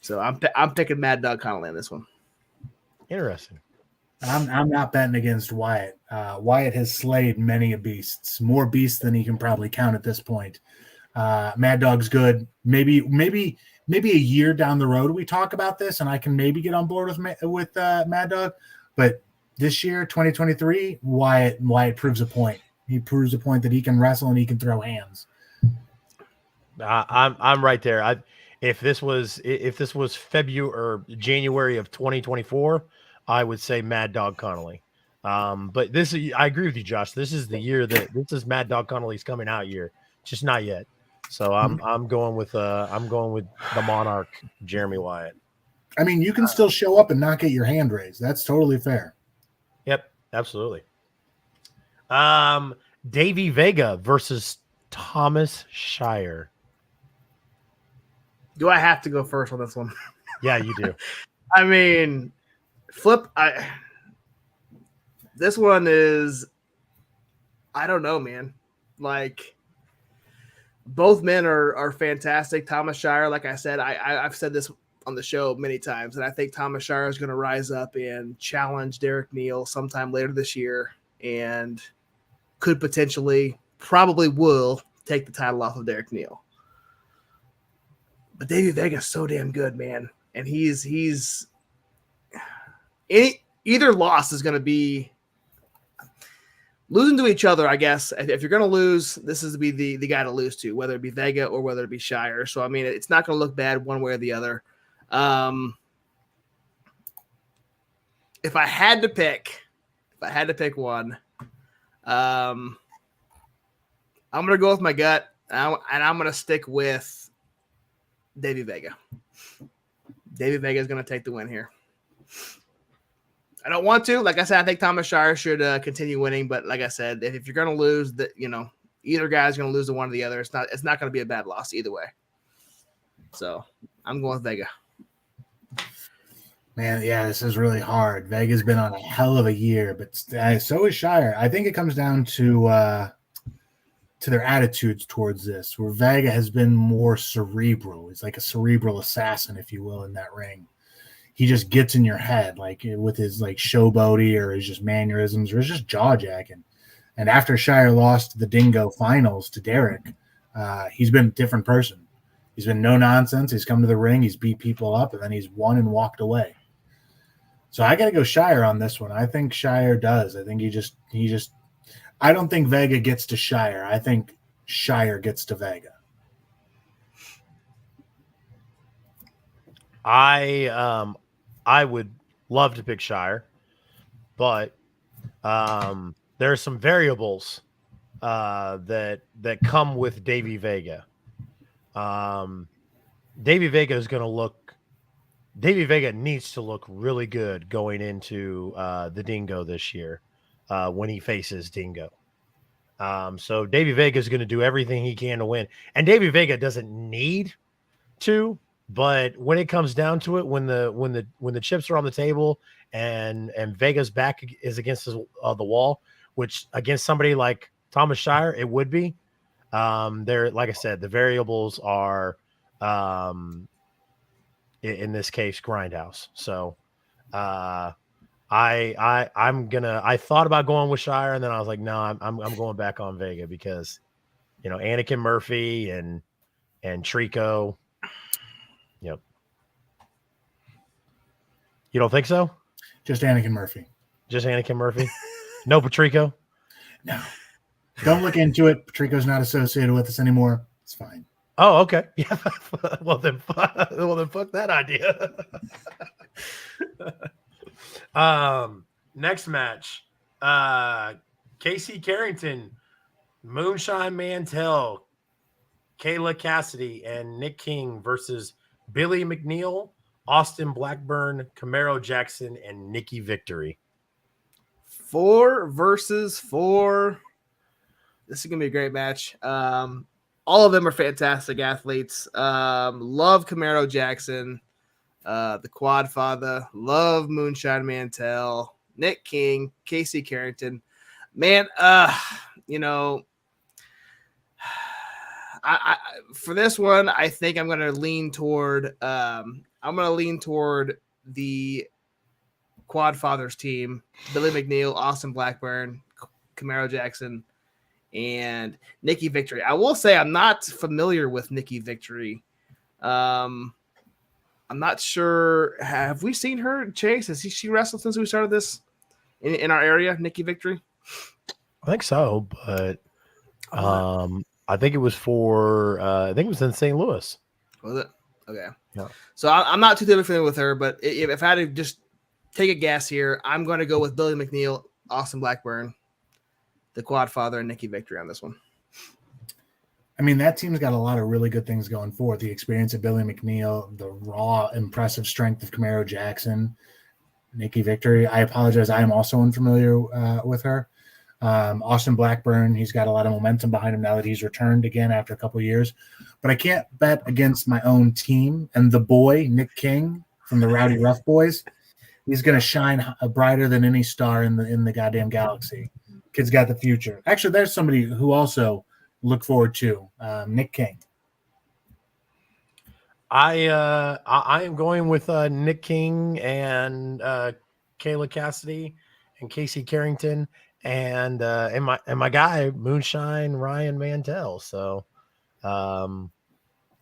So I'm picking Mad Dog Connolly on this one. Interesting. I'm not betting against Wyatt. Wyatt has slayed many beasts, more beasts than he can probably count at this point. Mad Dog's good. Maybe a year down the road we talk about this, and I can maybe get on board with Mad Dog. But this year, 2023, Wyatt proves a point. He proves a point that he can wrestle and he can throw hands. I'm right there. If this was February or January of 2024, I would say Mad Dog Connolly. But I agree with you, Josh. This is the year this is Mad Dog Connolly's coming out year, just not yet. So I'm going with the Monarch, Jeremy Wyatt. I mean, you can still show up and not get your hand raised. That's totally fair. Yep, absolutely. Davey Vega versus Thomas Shire. Do I have to go first on this one? Yeah, you do. I mean, this one is, I don't know, man. Like, both men are fantastic. Thomas Shire, like I said, I've said this on the show many times, and I think Thomas Shire is going to rise up and challenge Derek Neal sometime later this year, and could probably will take the title off of Derek Neal. But Davey Vega's so damn good, man. And he's either loss is going to be losing to each other, I guess. If you're going to lose, this is to be the guy to lose to, whether it be Vega or whether it be Shire. So, I mean, it's not going to look bad one way or the other. if I had to pick one, I'm gonna go with my gut, and I'm gonna stick with Davey Vega. Davey Vega is gonna take the win here. I don't want to. Like I said, I think Thomas Shire should continue winning. But like I said, if you're gonna lose, either guy's gonna lose to one or the other. It's not gonna be a bad loss either way. So I'm going with Vega. Man, yeah, this is really hard. Vega's been on a hell of a year, but so is Shire. I think it comes down to their attitudes towards this, where Vega has been more cerebral. He's like a cerebral assassin, if you will, in that ring. He just gets in your head, like with his like showboaty or his just mannerisms or his just jaw jacking. And after Shire lost the Dingo finals to Derek, he's been a different person. He's been no nonsense. He's come to the ring, he's beat people up, and then he's won and walked away. So I got to go Shire on this one. I think Shire does. I think he just. I don't think Vega gets to Shire. I think Shire gets to Vega. I would love to pick Shire, but there are some variables that come with Davey Vega. Davey Vega is going to look. Davey Vega needs to look really good going into the Dingo this year when he faces Dingo. So Davey Vega is going to do everything he can to win. And Davey Vega doesn't need to, but when it comes down to it, when the chips are on the table and Vega's back is against the wall, which against somebody like Thomas Shire, it would be. There, like I said, the variables are in this case Grindhouse. So I thought about going with Shire, and then I was like, no, I'm going back on Vega because Anakin Murphy and Trico. Yep. You don't think so? Just Anakin Murphy. Just Anakin Murphy. No Patrico. No. Don't look into it. Patrico's not associated with us anymore. It's fine. Oh, okay. Yeah. Well then fuck that idea. Next match. Casey Carrington, Moonshine Mantell, Kayla Cassidy, and Nick King versus Billy McNeil, Austin Blackburn, Camaro Jackson, and Nikki Victory. 4 versus 4. This is gonna be a great match. All of them are fantastic athletes. Love Camaro Jackson, the Quad Father. Love Moonshine Mantell, Nick King, Casey Carrington. Man, I for this one, I think I'm gonna lean toward. I'm gonna lean toward the Quad Fathers team: Billy McNeil, Austin Blackburn, Camaro Jackson, and Nikki Victory. I will say I'm not familiar with Nikki Victory. I'm not sure. Have we seen her, Chase? Has she wrestled since we started this in our area, Nikki Victory? I think so, but I think it was in St. Louis. Was it? Okay. Yeah. So I'm not too familiar with her, but if I had to just take a guess here, I'm going to go with Billy McNeil, Austin Blackburn, the Quad Father, and Nikki Victory on this one. I mean, that team's got a lot of really good things going for it. The experience of Billy McNeil, the raw, impressive strength of Camaro Jackson, Nikki Victory. I apologize. I am also unfamiliar with her. Austin Blackburn, he's got a lot of momentum behind him now that he's returned again after a couple of years. But I can't bet against my own team. And the boy, Nick King from the Rowdy Rough Boys, he's going to shine brighter than any star in the goddamn galaxy. Kid's got the future. Actually, there's somebody who also look forward to, Nick King. I am going with Nick King and Kayla Cassidy and Casey Carrington and my guy Moonshine Ryan Mantell. So like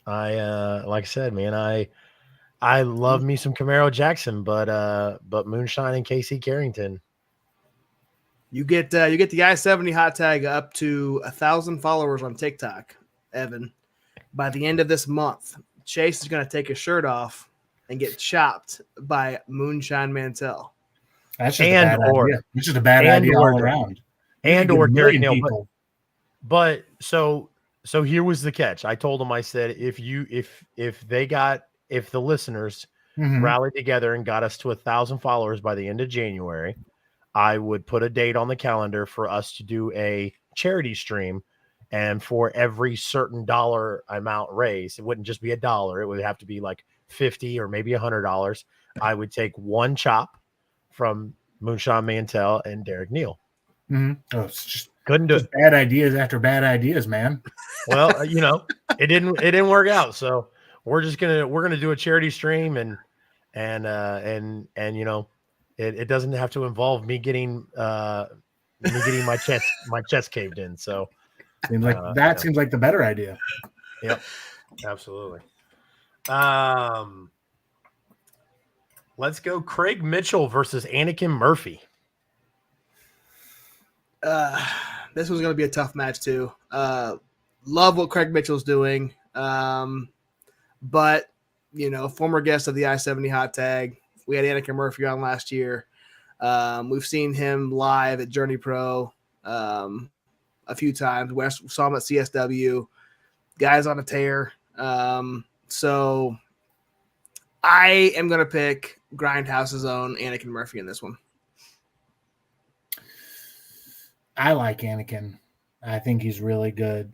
I said, man, I love me some Camaro Jackson, but Moonshine and Casey Carrington. You get the I-70 hot tag up to 1,000 followers on TikTok, Evan. By the end of this month, Chase is going to take his shirt off and get chopped by Moonshine Mantell. That's just a bad idea. It's just a bad idea all around. Or Derek Neal. People. But so here was the catch. I told him, I said, if the listeners rallied together and got us to 1,000 followers by the end of January, I would put a date on the calendar for us to do a charity stream. And for every certain dollar amount raised, it wouldn't just be $1. It would have to be like $50 or maybe $100. I would take one chop from Moonshine Mantel and Derek Neal. Oh, it's just couldn't do it. Bad ideas after bad ideas, man. Well, it didn't work out. So we're gonna do a charity stream and it doesn't have to involve me getting my chest caved in. So seems like seems like the better idea. Yep, absolutely. Let's go Craig Mitchell versus Anakin Murphy. This was going to be a tough match too. Love what Craig Mitchell's doing. But former guest of the I-70 hot tag. We had Anakin Murphy on last year. We've seen him live at Journey Pro a few times. We saw him at CSW. Guy's on a tear. So I am going to pick Grindhouse's own Anakin Murphy in this one. I like Anakin. I think he's really good.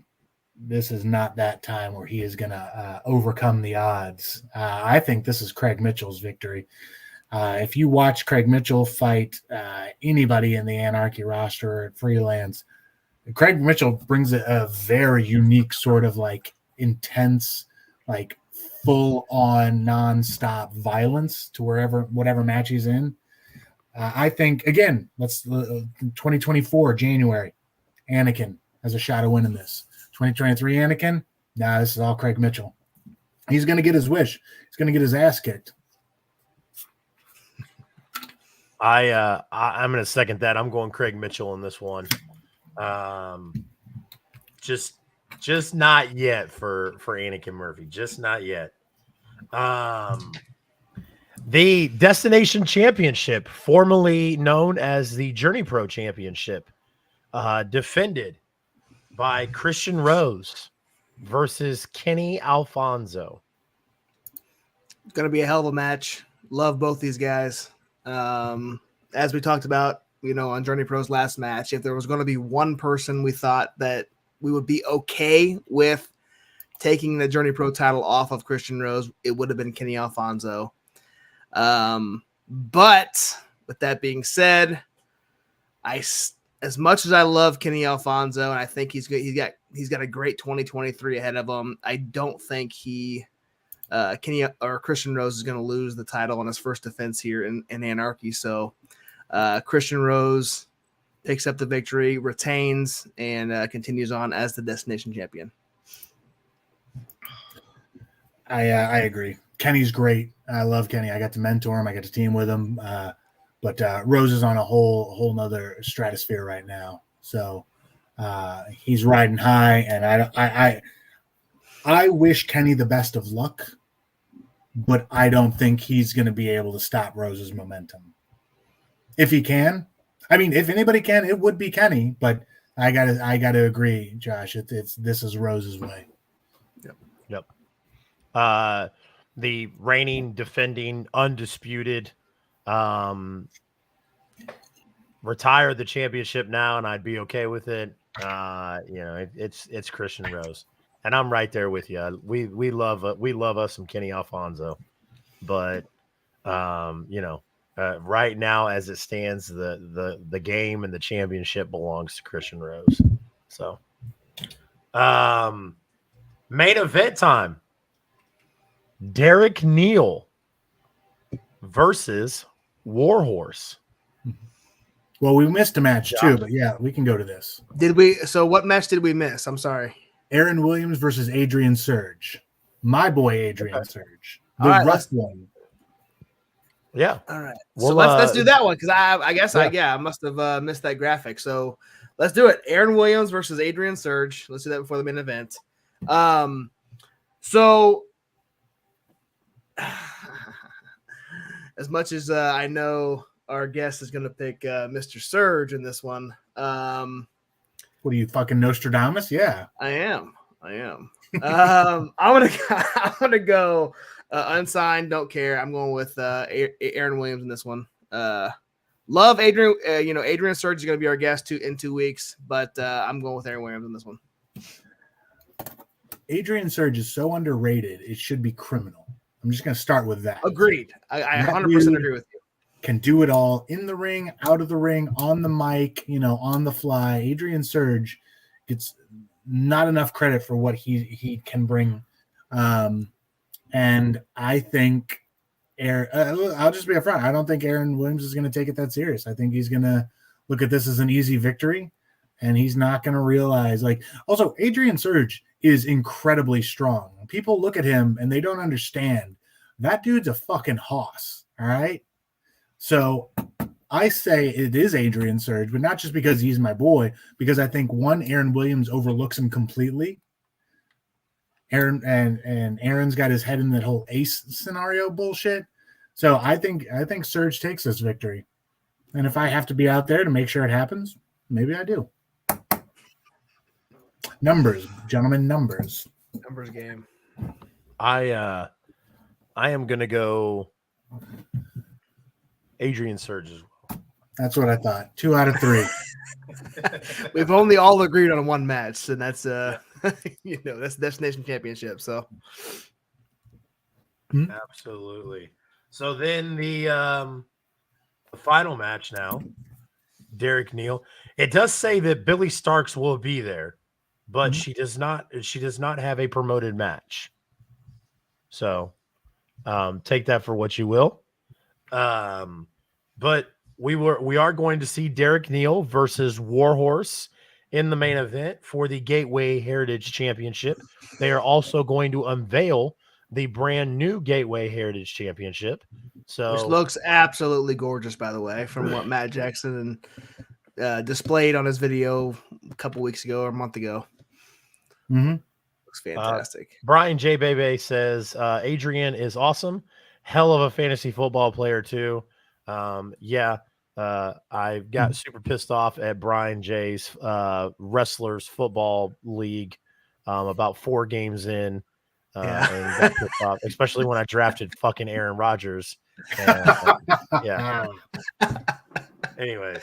This is not that time where he is going to overcome the odds. I think this is Craig Mitchell's victory. If you watch Craig Mitchell fight anybody in the Anarchy roster or at Freelance, Craig Mitchell brings a very unique sort of like intense, like full-on nonstop violence to whatever match he's in. I think, again, let's 2024 January, Anakin has a shot of winning this. 2023 Anakin, this is all Craig Mitchell. He's going to get his wish. He's going to get his ass kicked. I'm going to second that. I'm going Craig Mitchell in this one. Just not yet for Anakin Murphy. Just not yet. The Destination Championship, formerly known as the Journey Pro Championship, defended by Christian Rose versus Kenny Alfonso. It's going to be a hell of a match. Love both these guys. As we talked about, on Journey Pro's last match, if there was going to be one person we thought that we would be okay with taking the Journey Pro title off of Christian Rose, it would have been Kenny Alfonso. But with that being said, as much as I love Kenny Alfonso, and I think he's got a great 2023 ahead of him, I don't think Kenny or Christian Rose is going to lose the title on his first defense here in Anarchy. So Christian Rose picks up the victory, retains, and continues on as the Destination Champion. I agree. Kenny's great. I love Kenny. I got to mentor him. I got to team with him. But Rose is on a whole nother stratosphere right now. So he's riding high, and I wish Kenny the best of luck, but I don't think he's going to be able to stop Rose's momentum. If he can, if anybody can, it would be Kenny. But I gotta agree, Josh. This is Rose's way. Yep. The reigning, defending, undisputed, retire the championship now, and I'd be okay with it. It's Christian Rose, and I'm right there with you. We love us some Kenny Alfonso, but right now as it stands, the game and the championship belongs to Christian Rose. So, main event time. Derek Neal versus Warhorse. Well, we missed a match too, but yeah, we can go to this. Did we? So what match did we miss? I'm sorry. Aaron Williams versus Adrian Surge. My boy Adrian Surge. The rough one. Yeah. All right. Well, so let's do that one because I guess I must have missed that graphic. So let's do it. Aaron Williams versus Adrian Surge. Let's do that before the main event. So as much as I know our guest is going to pick Mr. Surge in this one. What are you, fucking Nostradamus? Yeah, I am. I'm gonna go unsigned. Don't care. I'm going with Aaron Williams in this one. Love Adrian. Adrian Surge is going to be our guest in 2 weeks, but I'm going with Aaron Williams in this one. Adrian Surge is so underrated. It should be criminal. I'm just going to start with that. Agreed. I 100% agree with you. Can do it all in the ring, out of the ring, on the mic, on the fly. Adrian Surge gets not enough credit for what he can bring. And I think I'll just be upfront. I don't think Aaron Williams is going to take it that serious. I think he's going to look at this as an easy victory, and he's not going to realize also Adrian Surge is incredibly strong. People look at him and they don't understand that dude's a fucking hoss. All right. So I say it is Adrian Surge, but not just because he's my boy, because I think Aaron Williams overlooks him completely. Aaron's got his head in that whole ace scenario bullshit. So I think Surge takes this victory. And if I have to be out there to make sure it happens, maybe I do. Numbers, gentlemen, numbers. Numbers game. I am gonna go Adrian Surge as well. That's what I thought. 2 out of 3. We've only all agreed on one match, and that's that's Destination Championship. So absolutely. So then the final match now, Derek Neal. It does say that Billy Starks will be there, but she does not have a promoted match. So take that for what you will. But we are going to see Derek Neal versus Warhorse in the main event for the Gateway Heritage Championship. They are also going to unveil the brand new Gateway Heritage Championship. Which looks absolutely gorgeous, by the way, from what Matt Jackson displayed on his video a couple weeks ago or a month ago. Looks fantastic. Brian J. Bebe says Adrian is awesome. Hell of a fantasy football player too. I got super pissed off at Brian J's Wrestlers Football League about 4 games in. And got pissed off, especially when I drafted fucking Aaron Rodgers. Anyways.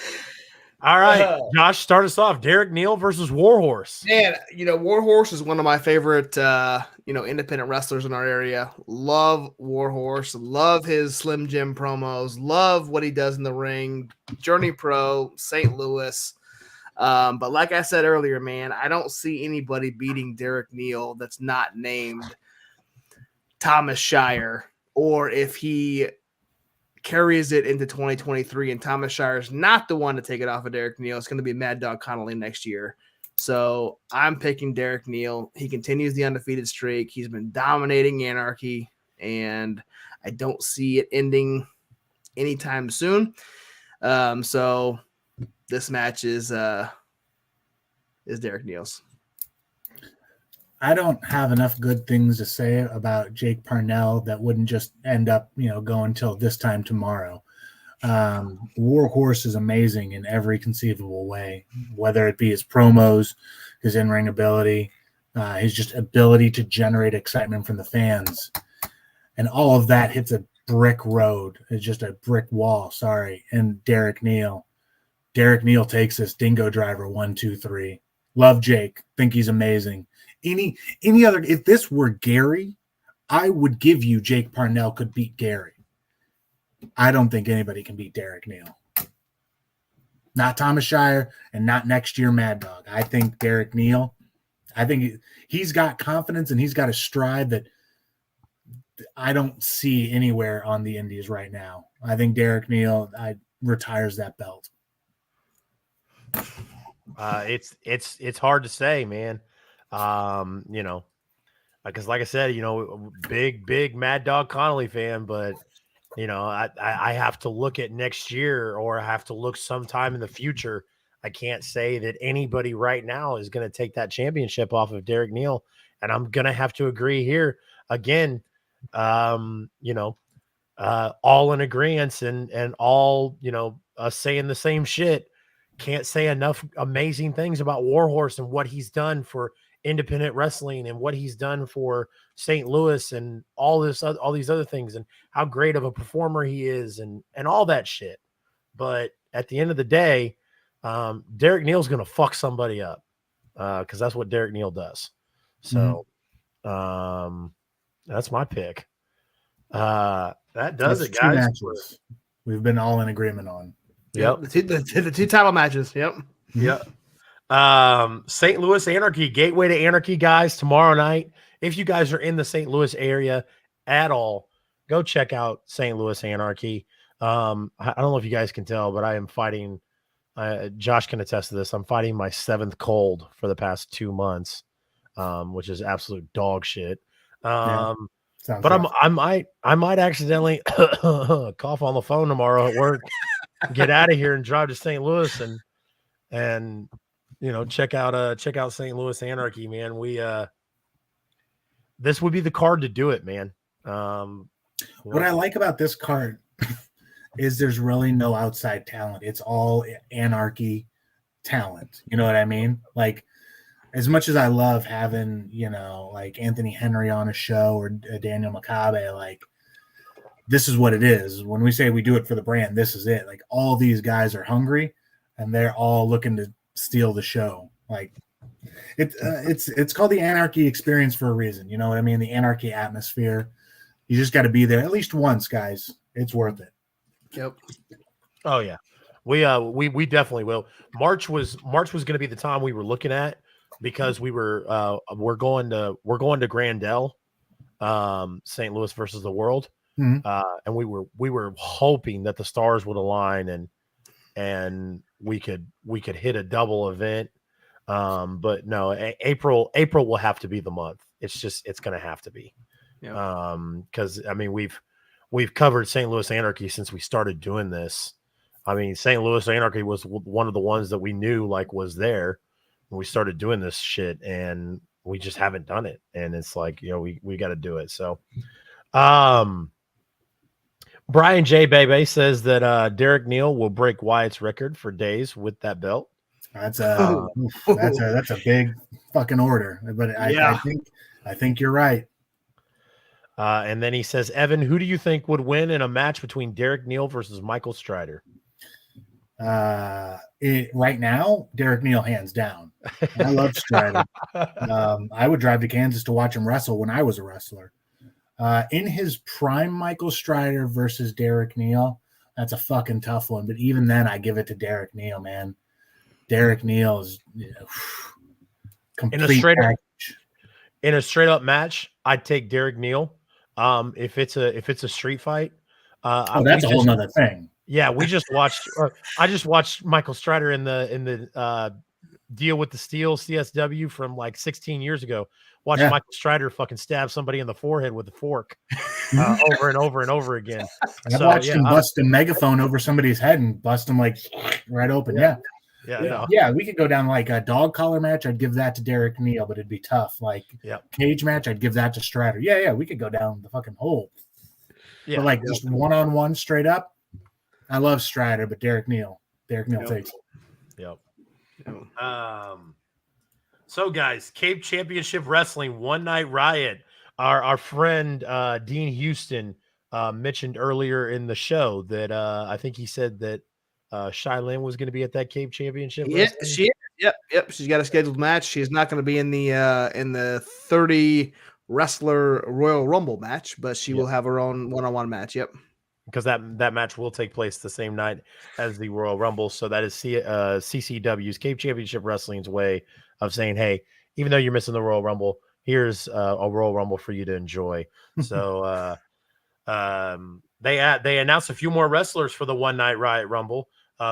All right, Josh, start us off. Derek Neal versus Warhorse. Man, Warhorse is one of my favorite, independent wrestlers in our area. Love Warhorse. Love his Slim Jim promos. Love what he does in the ring. Journey Pro, St. Louis. But like I said earlier, man, I don't see anybody beating Derek Neal that's not named Thomas Shire, or if he carries it into 2023 and Thomas Shire is not the one to take it off of Derek Neal, it's going to be Mad Dog Connolly next year. So I'm picking Derek Neal. He continues the undefeated streak. He's been dominating Anarchy, and I don't see it ending anytime soon. So this match is Derek Neal's. I don't have enough good things to say about Jake Parnell that wouldn't just end up, going till this time tomorrow. Warhorse is amazing in every conceivable way, whether it be his promos, his in-ring ability, his just ability to generate excitement from the fans. And all of that hits a brick road. It's just a brick wall, and Derek Neal. Derek Neal takes this dingo driver 1, 2, 3. Love Jake. Think he's amazing. Any other, if this were Gary, I would give you Jake Parnell could beat Gary. I don't think anybody can beat Derek Neal. Not Thomas Shire and not next year Mad Dog. I think Derek Neal, I think he's got confidence and he's got a stride that I don't see anywhere on the indies right now. I think Derek Neal retires that belt. It's hard to say, man. Because like I said, big Mad Dog Connolly fan, but I have to look at next year, or I have to look sometime in the future. I can't say that anybody right now is going to take that championship off of Derek Neal, and I'm going to have to agree here again. all in agreement and all, us saying the same shit. Can't say enough amazing things about Warhorse and what he's done for independent wrestling and what he's done for St. Louis and all these other things and how great of a performer he is and all that shit. But at the end of the day, Derek Neal's going to fuck somebody up because that's what Derek Neal does. So that's my pick. That does it, guys. Matches we've been all in agreement on. Yep. The two title matches. Yep. St. Louis Anarchy, Gateway to Anarchy, guys, tomorrow night. If you guys are in the St. Louis area at all, go check out St. Louis Anarchy. I don't know if you guys can tell, but I am fighting. Josh can attest to this. I'm fighting my 7th cold for the past 2 months, which is absolute dog shit. But rough. I might accidentally cough on the phone tomorrow at work, get out of here and drive to St. Louis and check out St. Louis Anarchy, man. We this would be the card to do it, man. What I like about this card is there's really no outside talent. It's all Anarchy talent. You know what I mean? Like, as much as I love having, like Anthony Henry on a show or Daniel Makabe, like, this is what it is. When we say we do it for the brand, this is it. Like, all these guys are hungry and they're all looking to steal the show. Like, it's called the Anarchy experience for a reason. You know what I mean? The Anarchy atmosphere. You just got to be there at least once, guys. It's worth it. Yep. Oh yeah. We definitely will. March was going to be the time we were looking at because we're going to Grandel, St. Louis versus the World. And we were hoping that the stars would align and we could hit a double event. But no, April will have to be the month. It's going to have to be. Yeah. Cause I mean, we've covered St. Louis Anarchy since we started doing this. I mean, St. Louis Anarchy was one of the ones that we knew like was there when we started doing this shit, and we just haven't done it. And it's like, we got to do it. So, Brian J. Bebe says that Derek Neal will break Wyatt's record for days with that belt. That's a big fucking order, but I think you're right. And then he says, Evan, who do you think would win in a match between Derek Neal versus Michael Strider? Right now, Derek Neal, hands down. I love Strider. I would drive to Kansas to watch him wrestle when I was a wrestler. In his prime, Michael Strider versus Derek Neal, that's a fucking tough one. But even then, I give it to Derek Neal, man. Derek Neal is complete in a straight up match. I'd take Derek Neal. If it's a street fight, that's a whole nother thing. Yeah, we just watched. I just watched Michael Strider in the Deal with the Steel CSW from like 16 years ago. Watch Michael Strider fucking stab somebody in the forehead with a fork over and over and over again. I watched him bust a megaphone over somebody's head and bust him like right open. Yeah, we could go down like a dog collar match. I'd give that to Derek Neal, but it'd be tough. Like cage match, I'd give that to Strider. Yeah, we could go down the fucking hole. Yeah, but like just one-on-one straight up. I love Strider, but Derek Neal takes it. Yep. So guys, Cape Championship Wrestling One Night Riot. Our friend Dean Houston mentioned earlier in the show that I think he said that Shylin was going to be at that Cape Championship. Yeah, she is. Yep. She's got a scheduled match. She's not going to be in the 30 wrestler Royal Rumble match, but she will have her own one-on-one match. Yep. Because that match will take place the same night as the Royal Rumble. So that is CCW's Cape Championship Wrestling's way of saying, hey, even though you're missing the Royal Rumble, here's a Royal Rumble for you to enjoy. So they announced a few more wrestlers for the One Night Riot Rumble.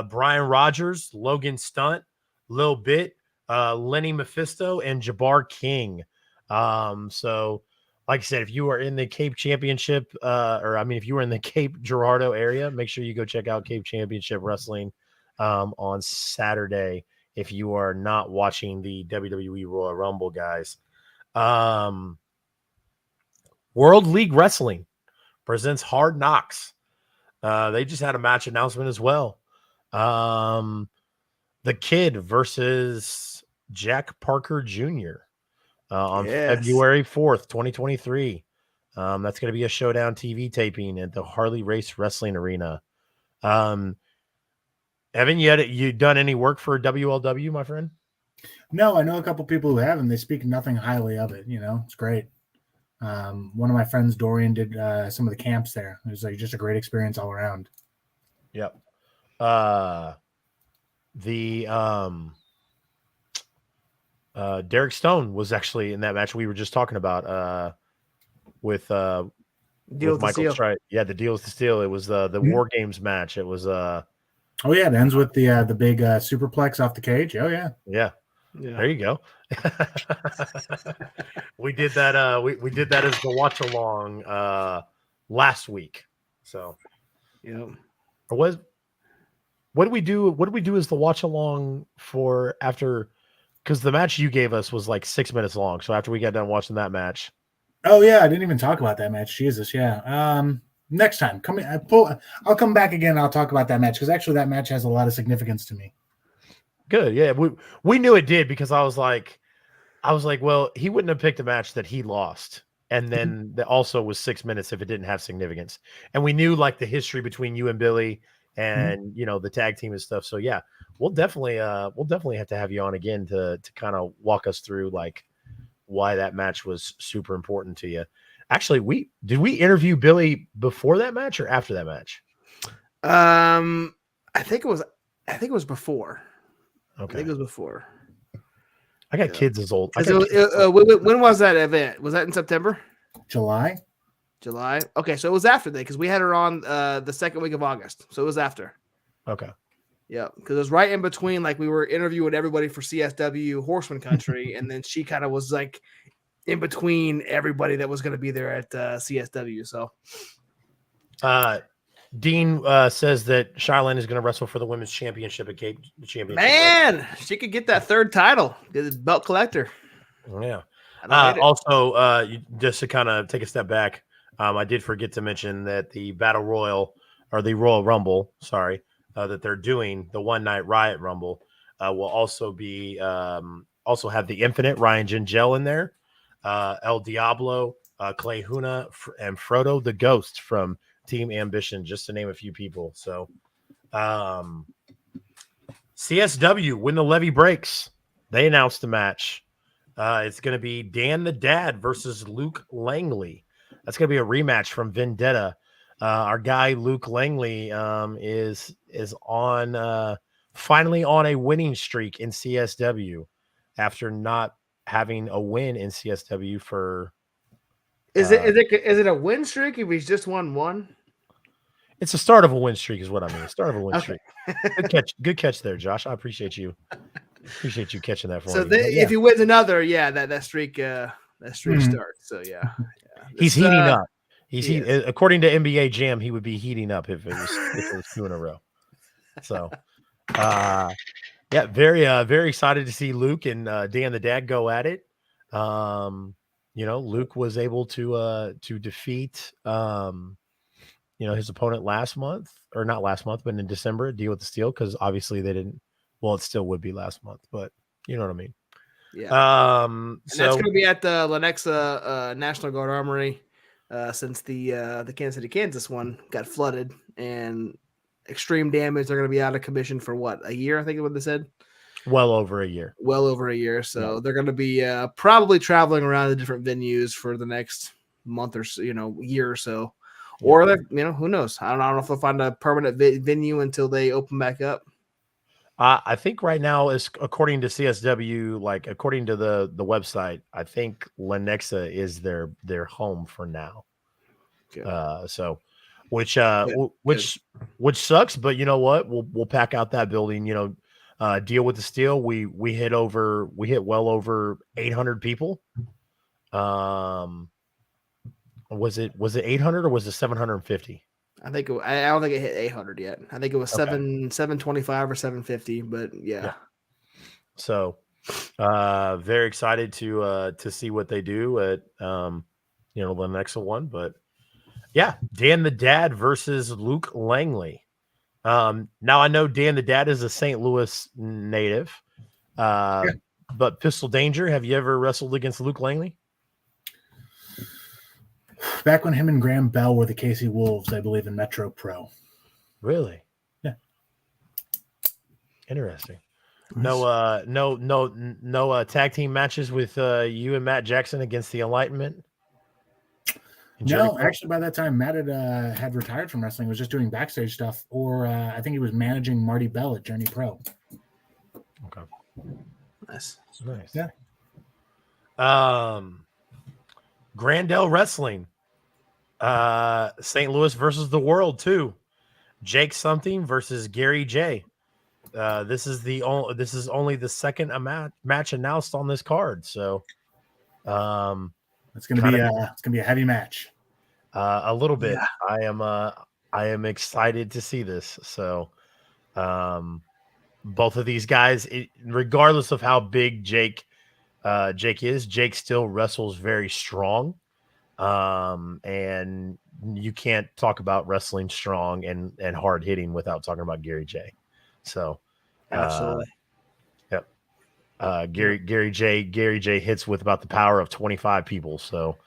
Brian Rogers, Logan Stunt, Lil Bit, Lenny Mephisto, and Jabbar King. So like I said, if you are in the Cape Championship, if you were in the Cape Girardeau area, make sure you go check out Cape Championship Wrestling on Saturday. If you are not watching the WWE Royal Rumble, guys, World League Wrestling presents Hard Knocks. They just had a match announcement as well. The Kid versus Jack Parker Jr. On February 4th, 2023. That's going to be a Showdown TV taping at the Harley Race Wrestling Arena. Evan, you done any work for WLW, my friend? No, I know a couple people who have, and they speak nothing highly of it. It's great. One of my friends, Dorian, did some of the camps there. It was like just a great experience all around. Yep. Derek Stone was actually in that match we were just talking about with Michael Strike. Yeah, the Deal with the Steel. It was the War Games match. It was oh yeah, it ends with the big superplex off the cage. Oh yeah. Yeah. There you go. We did that. We did that as the watch along last week. So, what did we do? What did we do as the watch along for after? Because the match you gave us was like 6 minutes long. So after we got done watching that match. Oh yeah, I didn't even talk about that match. Jesus, yeah. Next time, I'll come back again. And I'll talk about that match because actually that match has a lot of significance to me. Good, yeah. We knew it did because I was like, well, he wouldn't have picked a match that he lost, and then that also was 6 minutes if it didn't have significance. And we knew like the history between you and Billy, and the tag team and stuff. So yeah, we'll definitely have to have you on again to kind of walk us through like why that match was super important to you. Actually, did we interview Billy before that match or after that match? I think it was before. Okay. I think it was before. I got kids as old. When was that event? Was that in September? July. Okay, so it was after that because we had her on the second week of August. So it was after. Okay. Yeah, because it was right in between. Like we were interviewing everybody for CSW Horseman Country, and then she kind of was like in between everybody that was going to be there at CSW. So, Dean says that Charlene is going to wrestle for the women's championship at Cape Championship. Man, she could get that third title, the belt collector. Yeah. Also, just to kind of take a step back, I did forget to mention that the Battle Royal or the Royal Rumble, that they're doing, the One Night Riot Rumble, will also be also have the Infinite Ryan Gingell in there, El Diablo, Clay Huna, and Frodo the Ghost from Team Ambition, just to name a few people. So, CSW, when the levee breaks, they announced the match. It's going to be Dan the Dad versus Luke Langley. That's going to be a rematch from Vendetta. Our guy Luke Langley is on finally on a winning streak in CSW after not having a win in CSW for. Is it a win streak if he's just won one? It's the start of a win streak, is what I mean. Start of a win streak. Good catch there, Josh. I appreciate you. Appreciate you catching that for me. So if he wins another, that streak starts. So yeah. He's heating up. According to NBA Jam, he would be heating up if it was 2 in a row. So, very excited to see Luke and Dan the Dad go at it. Luke was able to defeat his opponent last month, or not last month, but in December, Deal with the Steel, because obviously they didn't. Well, it still would be last month, but you know what I mean. Yeah. And that's going to be at the Lenexa National Guard Armory, since the Kansas City, Kansas one got flooded and extreme damage. They're going to be out of commission for a year? I think is what they said. Well over a year. So they're going to be probably traveling around the different venues for the next month or so, year or so. Or who knows? I don't know if they'll find a permanent venue until they open back up. I think right now, is according to CSW, like according to the website, I think Lenexa is their home for now. Good. Which sucks, but you know what? We'll pack out that building. Deal with the Steel. We hit well over 800 people. Was it 800 or was it 750? I don't think it hit 800 yet. I think it was 725 or 750, but yeah. So, very excited to see what they do at the next one. But Yeah, Dan the Dad versus Luke Langley. Now I know Dan the Dad is a St. Louis native, but Pistol Danger, have you ever wrestled against Luke Langley? Back when him and Graham Bell were the KC Wolves, I believe, in Metro Pro. Really? Yeah. Interesting. No tag team matches with you and Matt Jackson against the Enlightenment? No, actually, by that time, Matt had retired from wrestling. Was just doing backstage stuff, or I think he was managing Marty Bell at Journey Pro. Okay. Nice. Yeah. Grandel Wrestling. St. Louis versus the World 2. Jake something versus Gary J. This is only the second match announced on this card, so it's gonna be a heavy match. A little bit. Yeah. I am excited to see this. So, both of these guys, regardless of how big Jake is, Jake still wrestles very strong. And you can't talk about wrestling strong and hard hitting without talking about Gary J. So, absolutely. Yep. Gary J hits with about the power of 25 people. So,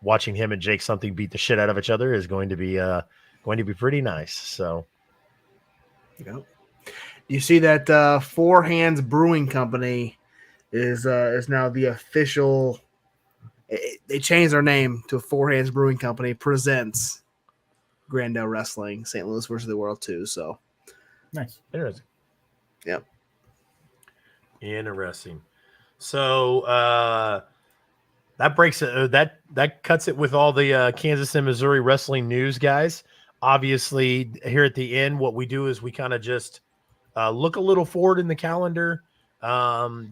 watching him and Jake something beat the shit out of each other is going to be pretty nice. So, yep. You see that Four Hands Brewing Company is now the official. They changed their name to Four Hands Brewing Company presents Grandel Wrestling St. Louis versus the World 2. So nice, interesting. Yep, interesting. So that breaks it. That cuts it with all the Kansas and Missouri wrestling news, guys. Obviously, here at the end, what we do is we kind of just look a little forward in the calendar,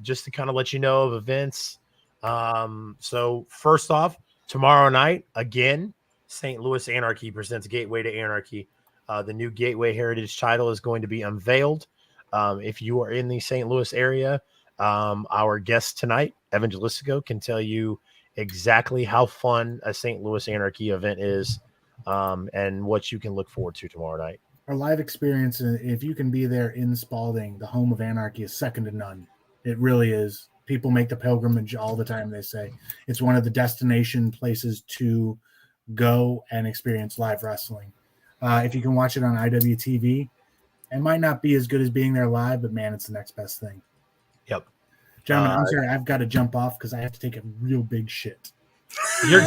just to kind of let you know of events. So first off, tomorrow night, again, St. Louis Anarchy presents Gateway to Anarchy. The new Gateway Heritage title is going to be unveiled. If you are in the St. Louis area, our guest tonight, Evan Gelistico, can tell you exactly how fun a St. Louis Anarchy event is, and what you can look forward to tomorrow night. Our live experience, if you can be there in Spalding, the home of Anarchy, is second to none. It really is. People make the pilgrimage all the time, they say. It's one of the destination places to go and experience live wrestling. If you can watch it on IWTV, it might not be as good as being there live, but man, it's the next best thing. Yep. Gentlemen, I'm sorry, I've got to jump off because I have to take a real big shit. You're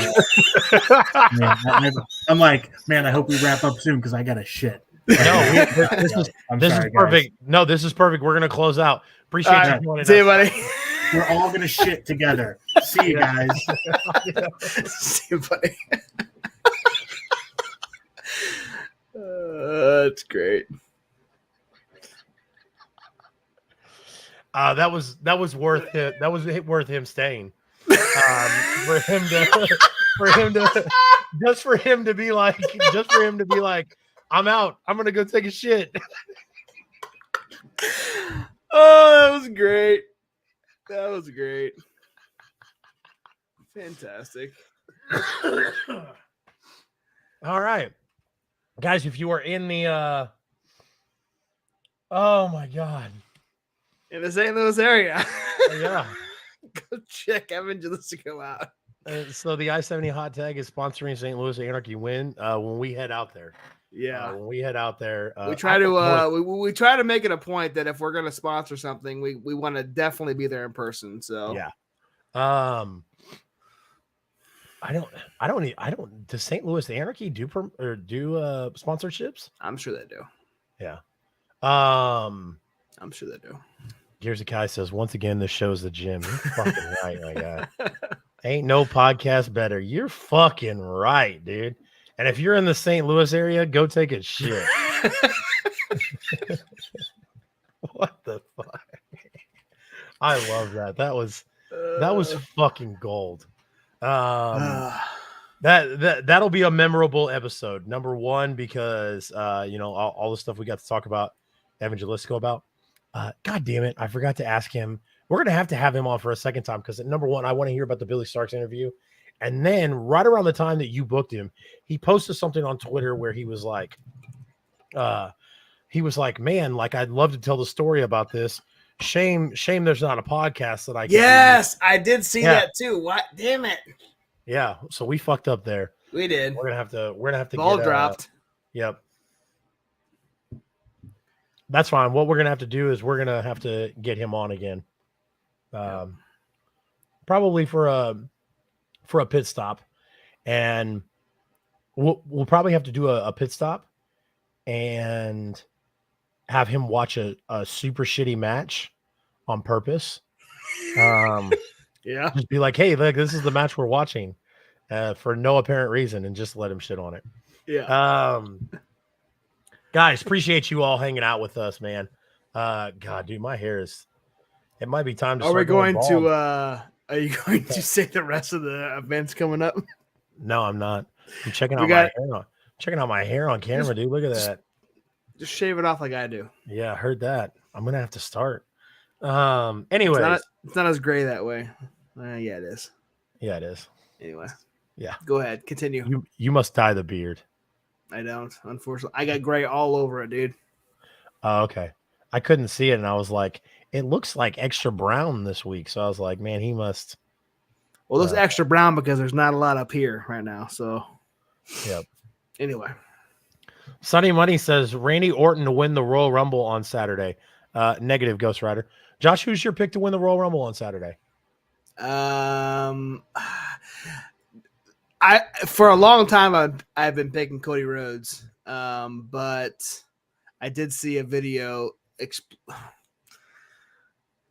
man, I'm like, man, I hope we wrap up soon because I got a shit. No, this is perfect. Guys. No, this is perfect. We're gonna close out. Appreciate you joining us. See you, buddy. We're all gonna shit together. See you guys. See you, buddy. That's great. That was worth it. That was worth him staying. For him to be like, I'm out. I'm gonna go take a shit. Oh, that was great. That was great. Fantastic. All right, guys, if you are in the oh my god, in the St. Louis area, yeah, go check Evan Gelistico out. So the I-70 Hot Tag is sponsoring St. Louis Anarchy when we head out there. Yeah, when we head out there, we try to we try to make it a point that if we're going to sponsor something, we want to definitely be there in person. So yeah, I don't. Does St. Louis Anarchy do sponsorships? I'm sure they do. Yeah, I'm sure they do. Gears of Kai says once again, this show's the gym. You're fucking right, my guy. Ain't no podcast better. You're fucking right, dude. And if you're in the St. Louis area, go take a shit. What the fuck? I love that. That was fucking gold. That'll be a memorable episode. Number one, because all the stuff we got to talk about Evan Gelistico about. God damn it, I forgot to ask him. We're gonna have to have him on for a second time because number one, I want to hear about the Billy Starks interview. And then right around the time that you booked him, he posted something on Twitter where he was like, man, like, I'd love to tell the story about this. Shame there's not a podcast that I can Yes, I did see that too. What? Damn it. Yeah, so we fucked up there. We did. We're gonna have to ball get, dropped. Yep. That's fine. What we're gonna have to do is we're gonna have to get him on again. Probably for a pit stop, and we'll probably have to do a pit stop and have him watch a super shitty match on purpose. Yeah. Just be like, hey, look, this is the match we're watching for no apparent reason, and just let him shit on it. Yeah. Guys, appreciate you all hanging out with us, man. God, dude, my hair is. It might be time to. Are we going bald. to? Are you going to say the rest of the events coming up? No, I'm not. I'm checking out my hair. Checking out my hair on camera, dude. Look at that. Just shave it off like I do. Yeah, I heard that. I'm gonna have to start. Anyways, it's not as gray that way. Yeah, it is. Yeah, it is. Anyway. Yeah. Go ahead. Continue. You must dye the beard. I don't. Unfortunately, I got gray all over it, dude. Oh, okay. I couldn't see it, and I was like, it looks like extra brown this week. So I was like, man, he must. Well, it looks extra brown because there's not a lot up here right now. So. Yep. Anyway. Sunny Money says Randy Orton to win the Royal Rumble on Saturday. Negative, Ghost Rider. Josh, who's your pick to win the Royal Rumble on Saturday? For a long time I've been picking Cody Rhodes, but I did see a video.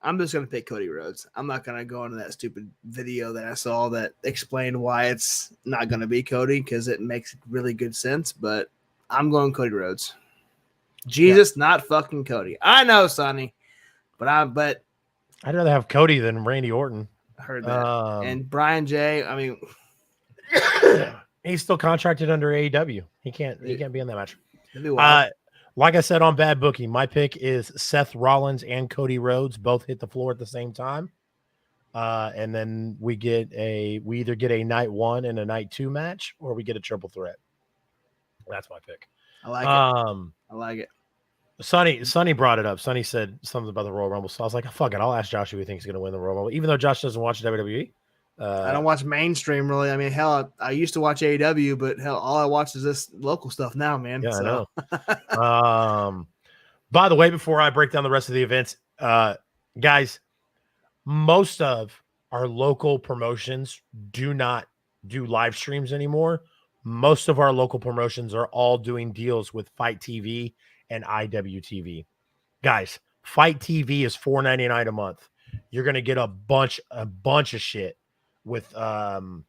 I'm just gonna pick Cody Rhodes. I'm not gonna go into that stupid video that I saw that explained why it's not gonna be Cody because it makes really good sense. But I'm going Cody Rhodes. Jesus, not fucking Cody. I know, Sonny, but I'd rather have Cody than Randy Orton. I heard that. And Brian J. I mean. He's still contracted under AEW. He can't be in that match. Like I said on Bad Booking, my pick is Seth Rollins and Cody Rhodes both hit the floor at the same time. And then we either get a night 1 and a night 2 match, or we get a triple threat. That's my pick. I like it. I like it. Sonny brought it up. Sonny said something about the Royal Rumble. So I was like, fuck it. I'll ask Josh who he thinks is going to win the Royal Rumble, even though Josh doesn't watch WWE. I don't watch mainstream really. I mean, hell, I used to watch AEW, but hell, all I watch is this local stuff now, man. Yeah, so. I know. By the way, before I break down the rest of the events, guys, most of our local promotions do not do live streams anymore. Most of our local promotions are all doing deals with Fight TV and IWTV. Guys, Fight TV is $4.99 a month. You're gonna get a bunch of shit. With no,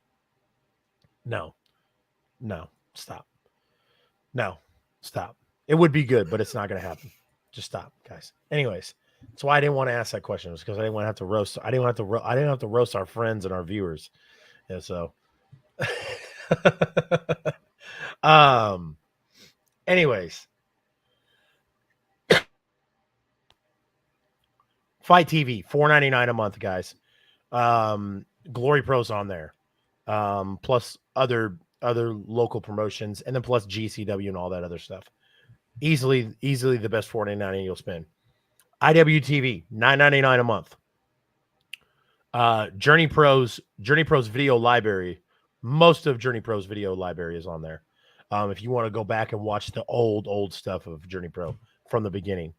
stop. It would be good, but it's not going to happen. Just stop, guys. Anyways, that's why I didn't want to ask that question. It was because I didn't want to have to roast. I didn't have to roast our friends and our viewers. And so, anyways, Fight TV, $4.99 a month, guys. Glory Pro's on there, plus other local promotions, and then plus GCW and all that other stuff. Easily the best $4.99 you'll spend. IWTV, $9.99 a month. Journey Pro's video library. Most of Journey Pro's video library is on there. If you want to go back and watch the old stuff of Journey Pro from the beginning,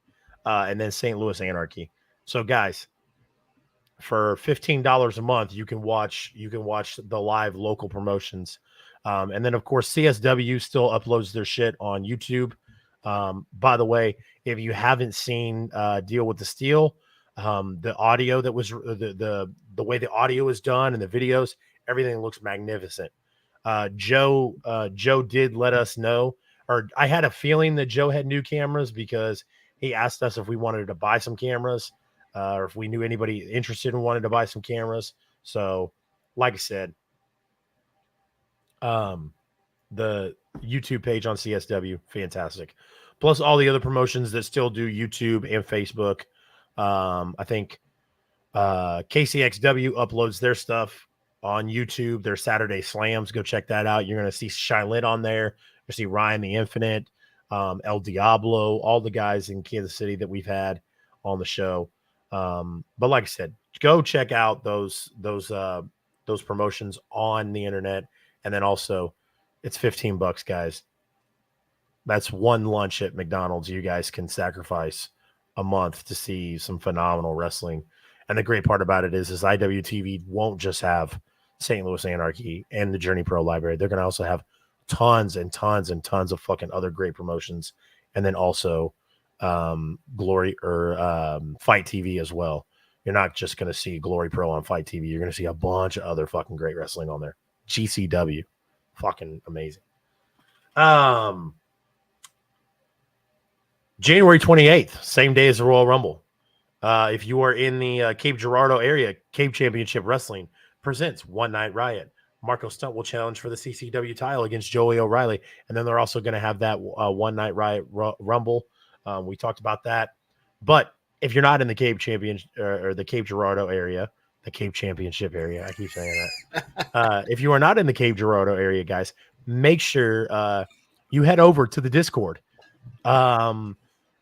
and then St. Louis Anarchy. So guys, for $15 a month, you can watch the live local promotions. And then of course CSW still uploads their shit on YouTube. By the way, if you haven't seen Deal with the Steel, the audio that was the way the audio is done and the videos, everything looks magnificent. Joe did let us know, or I had a feeling that Joe had new cameras because he asked us if we wanted to buy some cameras. Or if we knew anybody interested and wanted to buy some cameras. So, like I said, the YouTube page on CSW, fantastic. Plus all the other promotions that still do YouTube and Facebook. I think KCXW uploads their stuff on YouTube. Their Saturday Slams. Go check that out. You're going to see Shylin on there. You see Ryan the Infinite, El Diablo, all the guys in Kansas City that we've had on the show. But like I said, go check out those promotions on the internet. And then also it's $15, guys. That's one lunch at McDonald's you guys can sacrifice a month to see some phenomenal wrestling. And the great part about it is IWTV won't just have St. Louis Anarchy and the Journey Pro Library. They're going to also have tons and tons and tons of fucking other great promotions. And then also Glory or Fight TV as well. You're not just going to see Glory Pro on Fight TV. You're going to see a bunch of other fucking great wrestling on there. GCW. Fucking amazing. January 28th, same day as the Royal Rumble. If you are in the Cape Girardeau area, Cape Championship Wrestling presents One Night Riot. Marco Stunt will challenge for the CCW title against Joey O'Reilly. And then they're also going to have that One Night Riot Rumble. We talked about that. But if you're not in the Cape Championship or the Cape Girardeau area, the Cape Championship area, I keep saying that. If you are not in the Cape Girardeau area, guys, make sure you head over to the Discord.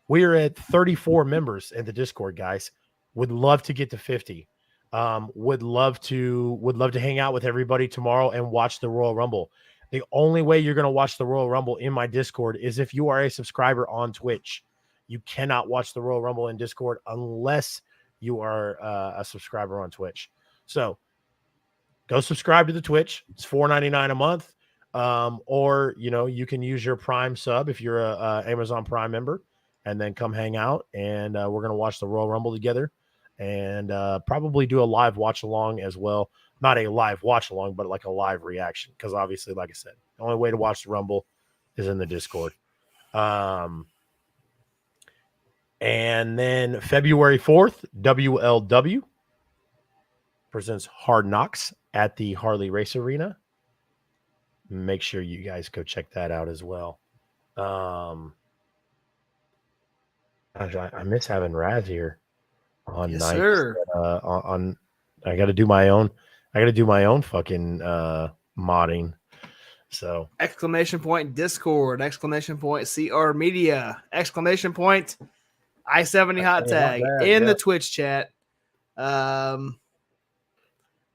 We are at 34 members in the Discord, guys. Would love to get to 50. Would love to hang out with everybody tomorrow and watch the Royal Rumble. The only way you're going to watch the Royal Rumble in my Discord is if you are a subscriber on Twitch. You cannot watch the Royal Rumble in Discord unless you are a subscriber on Twitch. So go subscribe to the Twitch. It's $4.99 a month. Or, you can use your Prime sub if you're a Amazon Prime member, and then come hang out. And we're going to watch the Royal Rumble together and probably do a live watch along as well. Not a live watch along, but like a live reaction. Because obviously, like I said, the only way to watch the Rumble is in the Discord. And then February 4th, WLW presents Hard Knocks at the Harley Race Arena. Make sure you guys go check that out as well. I miss having Raz here on yes, nights. Sir. I got to do my own. I got to do my own fucking modding. So exclamation point Discord, exclamation point CR Media, exclamation point I-70 hot tag in the Twitch chat to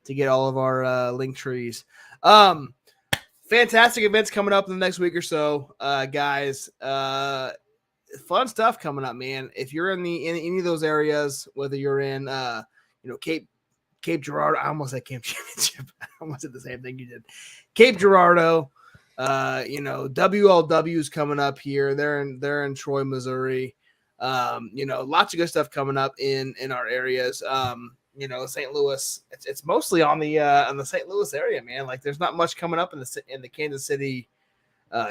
get all of our link trees. Fantastic events coming up in the next week or so, guys. Fun stuff coming up, man. If you're in any of those areas, whether you're in Cape Girardeau, I almost said Camp Championship. I almost said the same thing you did. Cape Girardeau, WLW is coming up here. They're in Troy, Missouri. Lots of good stuff coming up in our areas. St. Louis, it's mostly on the St. Louis area, man. Like there's not much coming up in the Kansas City,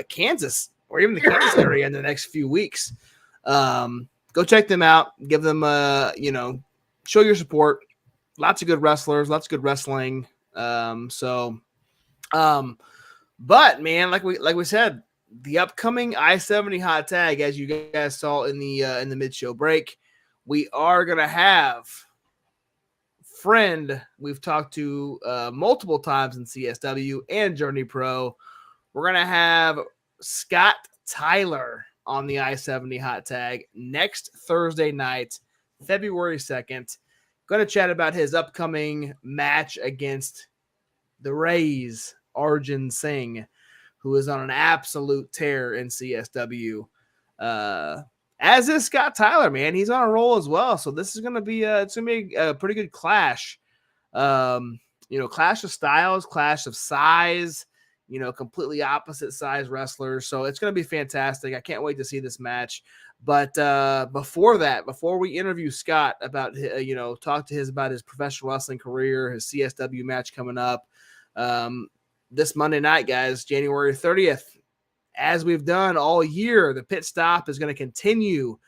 Kansas, or even the Kansas area in the next few weeks. Go check them out. Give them, show your support. Lots of good wrestlers, lots of good wrestling. But man, like we said, the upcoming I-70 hot tag, as you guys saw in the mid-show break, we are gonna have friend we've talked to multiple times in CSW and Journey Pro. We're gonna have Scott Tyler on the I-70 hot tag next Thursday night, February 2nd. Going to chat about his upcoming match against the Rays, Arjun Singh, who is on an absolute tear in CSW. As is Scott Tyler, man. He's on a roll as well. So this is going to be a pretty good clash. Clash of styles, clash of size, completely opposite size wrestlers. So it's going to be fantastic. I can't wait to see this match. But before we interview Scott about, talk to his about his professional wrestling career, his CSW match coming up this Monday night, guys, January 30th, as we've done all year, the pit stop is going to continue.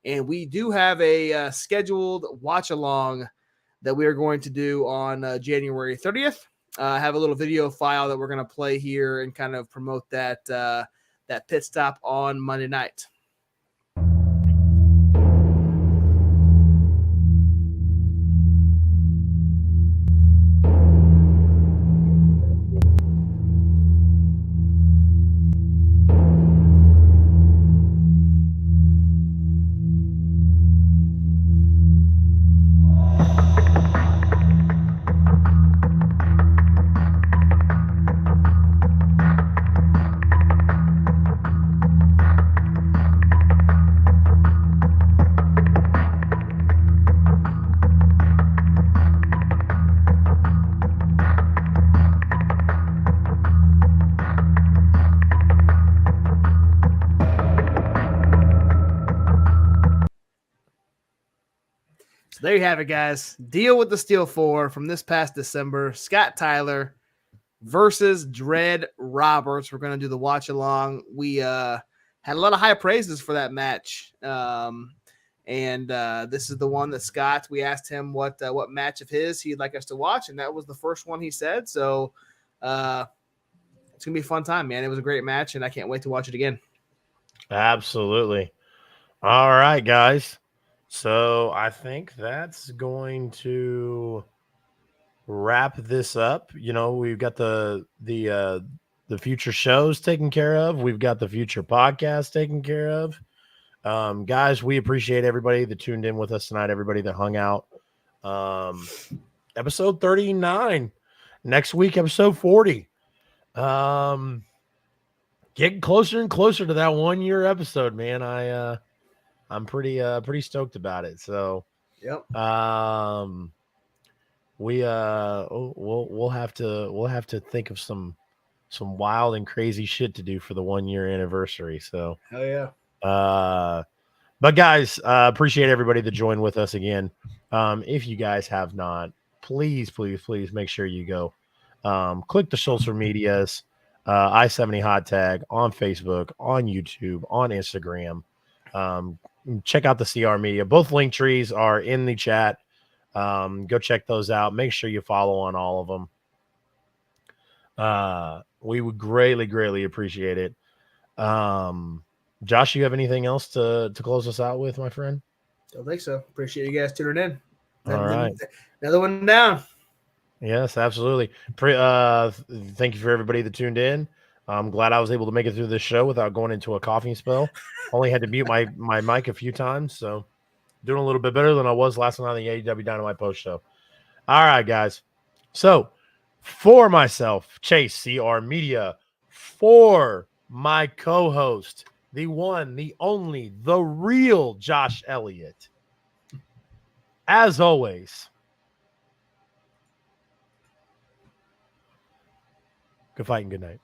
And we do have a scheduled watch along that we are going to do on January 30th. I have a little video file that we're going to play here and kind of promote that pit stop on Monday night. So there you have it, guys. Deal with the Steel 4 from this past December. Scott Tyler versus Dread Roberts. We're going to do the watch along. We had a lot of high praises for that match. And this is the one that Scott, we asked him what match of his he'd like us to watch, and that was the first one he said. So it's going to be a fun time, man. It was a great match, and I can't wait to watch it again. Absolutely. All right, guys. So I think that's going to wrap this up. You know, we've got the future shows taken care of. We've got the future podcast taken care of. Guys, we appreciate everybody that tuned in with us tonight, everybody that hung out. Episode 39. Next week, episode 40. Getting closer and closer to that 1 year episode, man. I'm pretty stoked about it. So yep. We'll have to think of some wild and crazy shit to do for the 1 year anniversary. So hell yeah. But guys, appreciate everybody that joined with us again. If you guys have not, please make sure you go click the social medias, I-70 Hot Tag on Facebook, on YouTube, on Instagram. Check out the CR Media. Both link trees are in the chat. Go check those out. Make sure you follow on all of them. We would greatly appreciate it. Josh, you have anything else to close us out with, my friend? Don't think so. Appreciate you guys tuning in. All right. Another one down. Yes, absolutely. Thank you for everybody that tuned in. I'm glad I was able to make it through this show without going into a coughing spell. Only had to mute my mic a few times, so doing a little bit better than I was last night on the AEW Dynamite post show. All right, guys. So for myself, Chase CR Media, for my co-host, the one, the only, the real Josh Elliott. As always, good fight and good night.